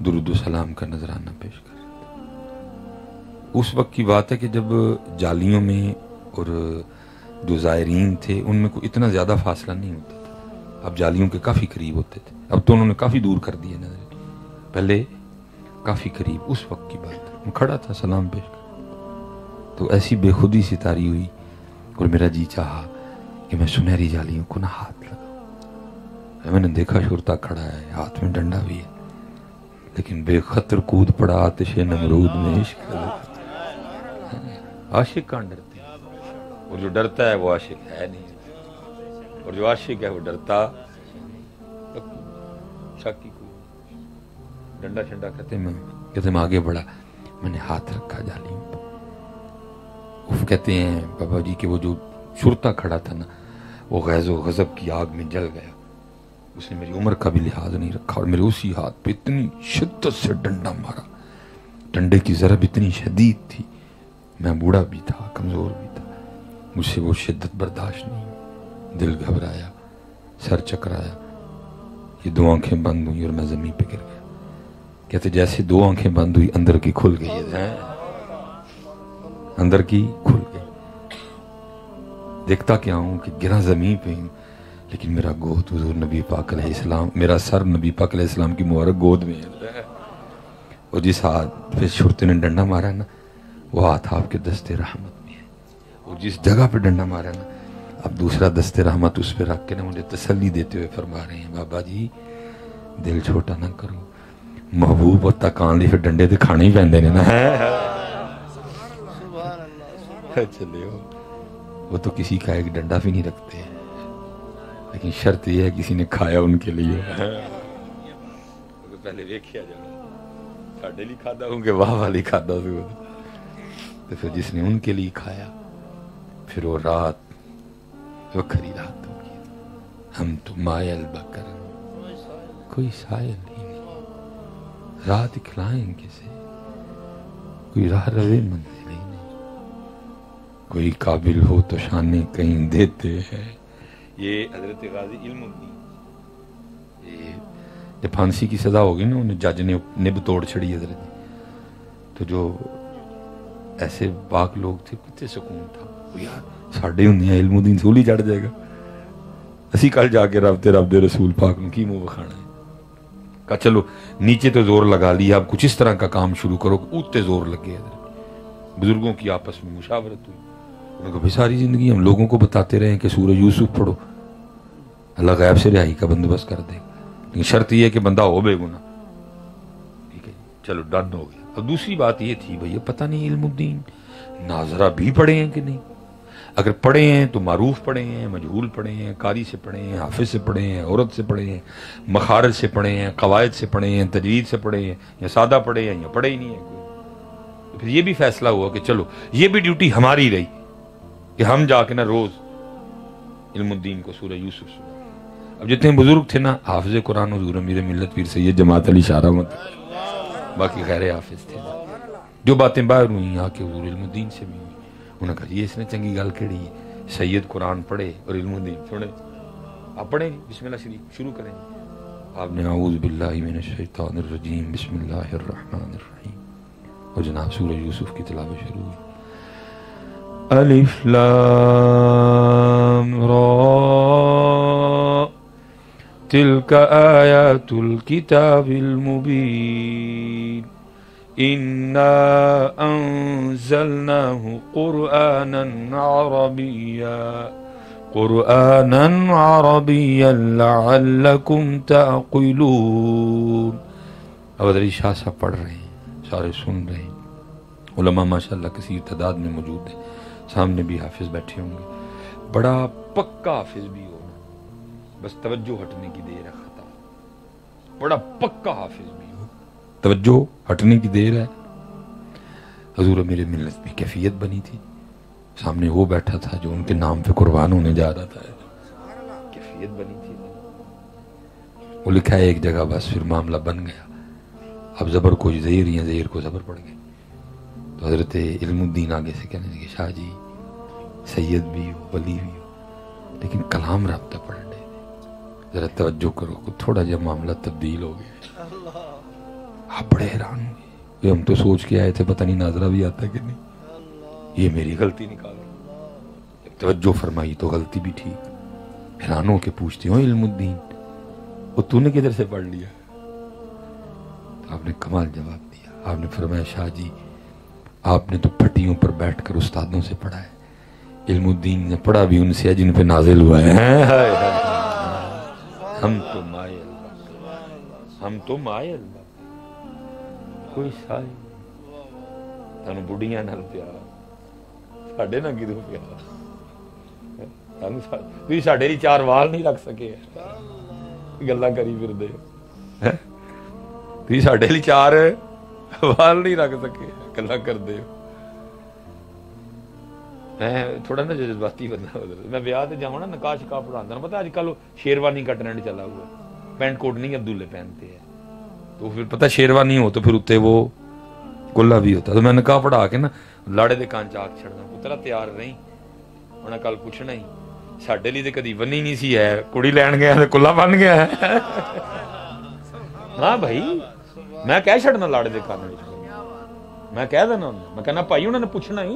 درود و سلام کا نذرانہ پیش کر رہا تھا. اس وقت کی بات ہے کہ جب جالیوں میں اور جو زائرین تھے ان میں کوئی اتنا زیادہ فاصلہ نہیں ہوتا تھا. اب جالیوں کے کافی قریب ہوتے تھے, اب تو انہوں نے کافی دور کر دیا نظر, پہلے کافی قریب. اس وقت کی بات ہے, میں کھڑا تھا سلام پیش کر, تو ایسی بے خودی سی تاری ہوئی اور میرا جی چاہا کہ میں سنہری جالیوں کو نہ ہاتھ لگاؤں. میں نے دیکھا شرطا کھڑا ہے, ہاتھ میں ڈنڈا بھی ہے, لیکن بے خطر کود پڑا آتش نمرود میں عشق. عاشق کہاں ڈرتے ہیں, اور جو ڈرتا ہے وہ عاشق ہے نہیں, اور جو عاشق ہے وہ ڈرتا شاکی کو ڈنڈا شنڈا کہتے میں آگے بڑھا, میں نے ہاتھ رکھا جالیوں پر. وہ کہتے ہیں بابا جی کہ وہ جو شرطا کھڑا تھا نا وہ غیظ و غضب کی آگ میں جل گیا. اس نے میری عمر کا بھی لحاظ نہیں رکھا اور میرے اسی ہاتھ پہ اتنی شدت سے ڈنڈا مارا. ڈنڈے کی ضرب اتنی شدید تھی, میں بوڑھا بھی تھا, کمزور بھی تھا, مجھ سے وہ شدت برداشت نہیں. دل گھبرایا, سر چکرایا, یہ 2 آنکھیں بند ہوئی اور میں زمین پہ گر گیا. کہتے جیسے 2 آنکھیں بند ہوئی اندر کی کھل گئی. اندر کی کھل گئی. دیکھتا کیا ہوں کہ گرا زمین پہ ہوں، لیکن میرا گود حضور نبی پاک علیہ السلام، میرا سر نبی پاک علیہ السلام کی مبارک گود میں ہے. اور جس ہاتھ پہ شرطے نے ڈنڈا مارا ہے نا، وہ ہاتھ آپ کے دستے رحمت میں ہے. اور جس جگہ پہ ڈنڈا مارا ہے نا، اب دوسرا دستے رحمت اس پہ رکھ کے نا مجھے تسلی دیتے ہوئے فرما رہے ہیں، بابا جی دل چھوٹا نہ کرو، محبوب اور تکان لی پھر ڈنڈے تے کھانے ہی پہندے نے نا. چلے ہو وہ تو کسی کا ایک ڈنڈا بھی نہیں رکھتے، لیکن شرط یہ ہے کسی نے کھایا ان کے لیے. پہلے ویکھیا جانا ساڈے لیے کھادا ہوں کہ واہ والی کھادا ہو، تو پھر جس نے ان کے لیے کھایا پھر وہ رات وکھری رات ہوگی. ہم تو مائل بکر کوئی سائل ہی نہیں، رات کھلائیں کسے، کوئی راہ روے منزل ہی نہیں، کوئی قابل ہو تو شانے کہیں دیتے ہیں. یہ حضرت غازی علم الدین، یہ جب پھانسی کی سزا ہوگی نا، انہیں جج نے نب توڑ چھڑی حضرت، تو جو ایسے پاک لوگ تھے کتنے سکون تھا. یار ساڑھے ہوں علم الدین سولی چڑھ جائے گا، اسی کل جا کے رب دے رسول پاک نے کی منہ بخانا ہے. کہا چلو نیچے تو زور لگا لیا، اب کچھ اس طرح کا کام شروع کرو کہ اوتے زور لگے. بزرگوں کی آپس میں مشاورت ہوئی. انہوں نے کہا ساری زندگی ہم لوگوں کو بتاتے رہے کہ سورہ یوسف پڑھو، اللہ غیب سے رہائی کا بندوبست کر دے گا، لیکن شرط یہ ہے کہ بندہ ہو بے گناہ. ٹھیک ہے چلو ڈن ہو گیا. اب دوسری بات یہ تھی بھئی پتہ نہیں علم الدین ناظرہ بھی پڑھے ہیں کہ نہیں. اگر پڑھے ہیں تو معروف پڑھے ہیں، مجہول پڑھے ہیں، قاری سے پڑھے ہیں، حافظ سے پڑھے ہیں، عورت سے پڑھے ہیں، مخارج سے پڑھے ہیں، قواعد سے پڑھے ہیں، تجوید سے پڑھے ہیں، یا سادہ پڑھے ہیں یا پڑھے ہی نہیں ہے کوئی. پھر یہ بھی فیصلہ ہوا کہ چلو یہ بھی ڈیوٹی ہماری رہی کہ ہم جا کے نا روز علم الدین کو سورہ یوسف سنا. اب جتنے بزرگ تھے نا، حافظ قرآن حضور امیر ملت پیر سید جماعت علی شاہ رحمت، باقی غیر حافظ تھے. جو باتیں باہر ہوئیں آ کے حضور علم الدین سے بھی ہوئی. انہوں نے کہا یہ اس نے چنگی گل کہڑی ہے، سید قرآن پڑھے اور علم الدین سنے. آپ پڑھیں بسم اللہ شریف شروع کریں. آپ نے اعوذ باللہ من الشیطان الرجیم بسم اللہ الرحمن الرحیم، اور جناب سورہ یوسف کی تلاوت شروع ہوئی. الف لام را تلک آیات الکتاب المبین انا انزلناه قرآنا عربیا لعلکم تعقلون. ابدری شاہ صاحب پڑھ رہے ہیں، سارے سن رہے ہیں. علماء ماشاءاللہ کثیر تعداد میں موجود ہیں، سامنے بھی حافظ بیٹھے ہوں گے. بڑا پکا حافظ بھی ہونا، بس توجہ ہٹنے کی دیر ہے خطا. بڑا پکا حافظ بھی ہو، توجہ ہٹنے کی دیر ہے. حضور میرے ملت میں کیفیت بنی تھی، سامنے وہ بیٹھا تھا جو ان کے نام پہ قربان ہونے جا رہا تھا. کیفیت بنی تھی. وہ لکھا ہے ایک جگہ بس پھر معاملہ بن گیا. اب زبر کو زہر یا زہر کو زبر پڑ گئی. تو حضرت علم الدین آگے سے کہنے لگے شاہ جی سید بھی ہو ولی بھی ہو، لیکن کلام رابطہ پڑھنے ذرا توجہ کرو. تھوڑا جا معاملہ تبدیل ہو گیا. آپ بڑے حیران ہوں گے، ہم تو سوچ کے آئے تھے پتہ نہیں ناظرہ بھی آتا کہ نہیں. یہ میری غلطی نکال رہا. توجہ فرمائی تو غلطی بھی ٹھیک. حیران ہو کے پوچھتے ہو علم الدین وہ تو نے کدھر سے پڑھ لیا؟ تو آپ نے کمال جواب دیا. آپ نے فرمایا شاہ جی آپ نے تو پھٹیوں پر بیٹھ کر استادوں سے پڑھا ہے، علم الدین نے پڑھا بھی ان سے جن پہ نازل ہوا ہے. ہم تو مائل، ہم تو مائل کوئی سائی تانوں بڑھیاں نال پیار ساڈے نال کدوں پیار. تانوں تسی ساڈے لی چار وال نہیں رکھ سکے، گلاں کری پھردے ہو. تسی ساڈے لی چار وال نہیں رکھ سکے، گلاں کردے ہو. میں تھوڑا نا جذباتی بندہ، میں بیاہ تے جاواں نا نکاح شکاح پڑھاندا نا، پتہ اج کل شیروانی کا ٹرینڈ چلا ہوا ہے، پینٹ کوٹ نہیں عبداللے پہنتے ہیں، تو پھر پتہ شیروانی ہو تو پھر اتنے وہ کلا بھی ہوتا. تو میں نکاح پڑھا کے نا لاڑے دے کان چاک چھڑنا، پترا تیار رہی انہاں کل پوچھنا ہی ساڈے لی تے کدی ونی نہیں سی ہے، کڑی لین گیا تے کلا بن گیا ہے. ہاں بھائی میں کہہ چھڑنا لاڑے دے کان وچ، میں کہہ دینا، میں کہنا بھائی انہوں نے پوچھنا ہی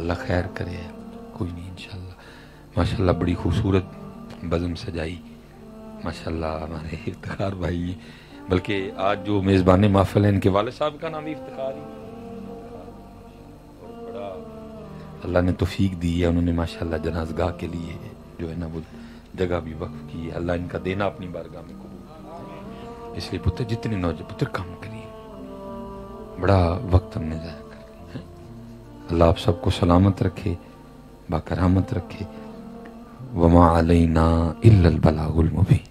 اللہ خیر کرے. کوئی نہیں انشاءاللہ. ماشاءاللہ بڑی خوبصورت بزم سجائی ماشاءاللہ ہمارے افتخار بھائی. بلکہ آج جو میزبان محفل ہیں ان کے والد صاحب کا نام بھی افتخار ہی. اور بڑا اللہ نے توفیق دی ہے, انہوں نے ماشاءاللہ جنازگاہ کے لیے جو ہے نا وہ جگہ بھی وقف کی ہے. اللہ ان کا دینا اپنی بارگاہ میں قبول. اس لیے پتر جتنے نوجوان پتر کام کریے, بڑا وقت ہم نے ضائع کر لیا. اللہ آپ سب کو سلامت رکھے, باکرامت رکھے. وما علینا الا البلاغ المبین.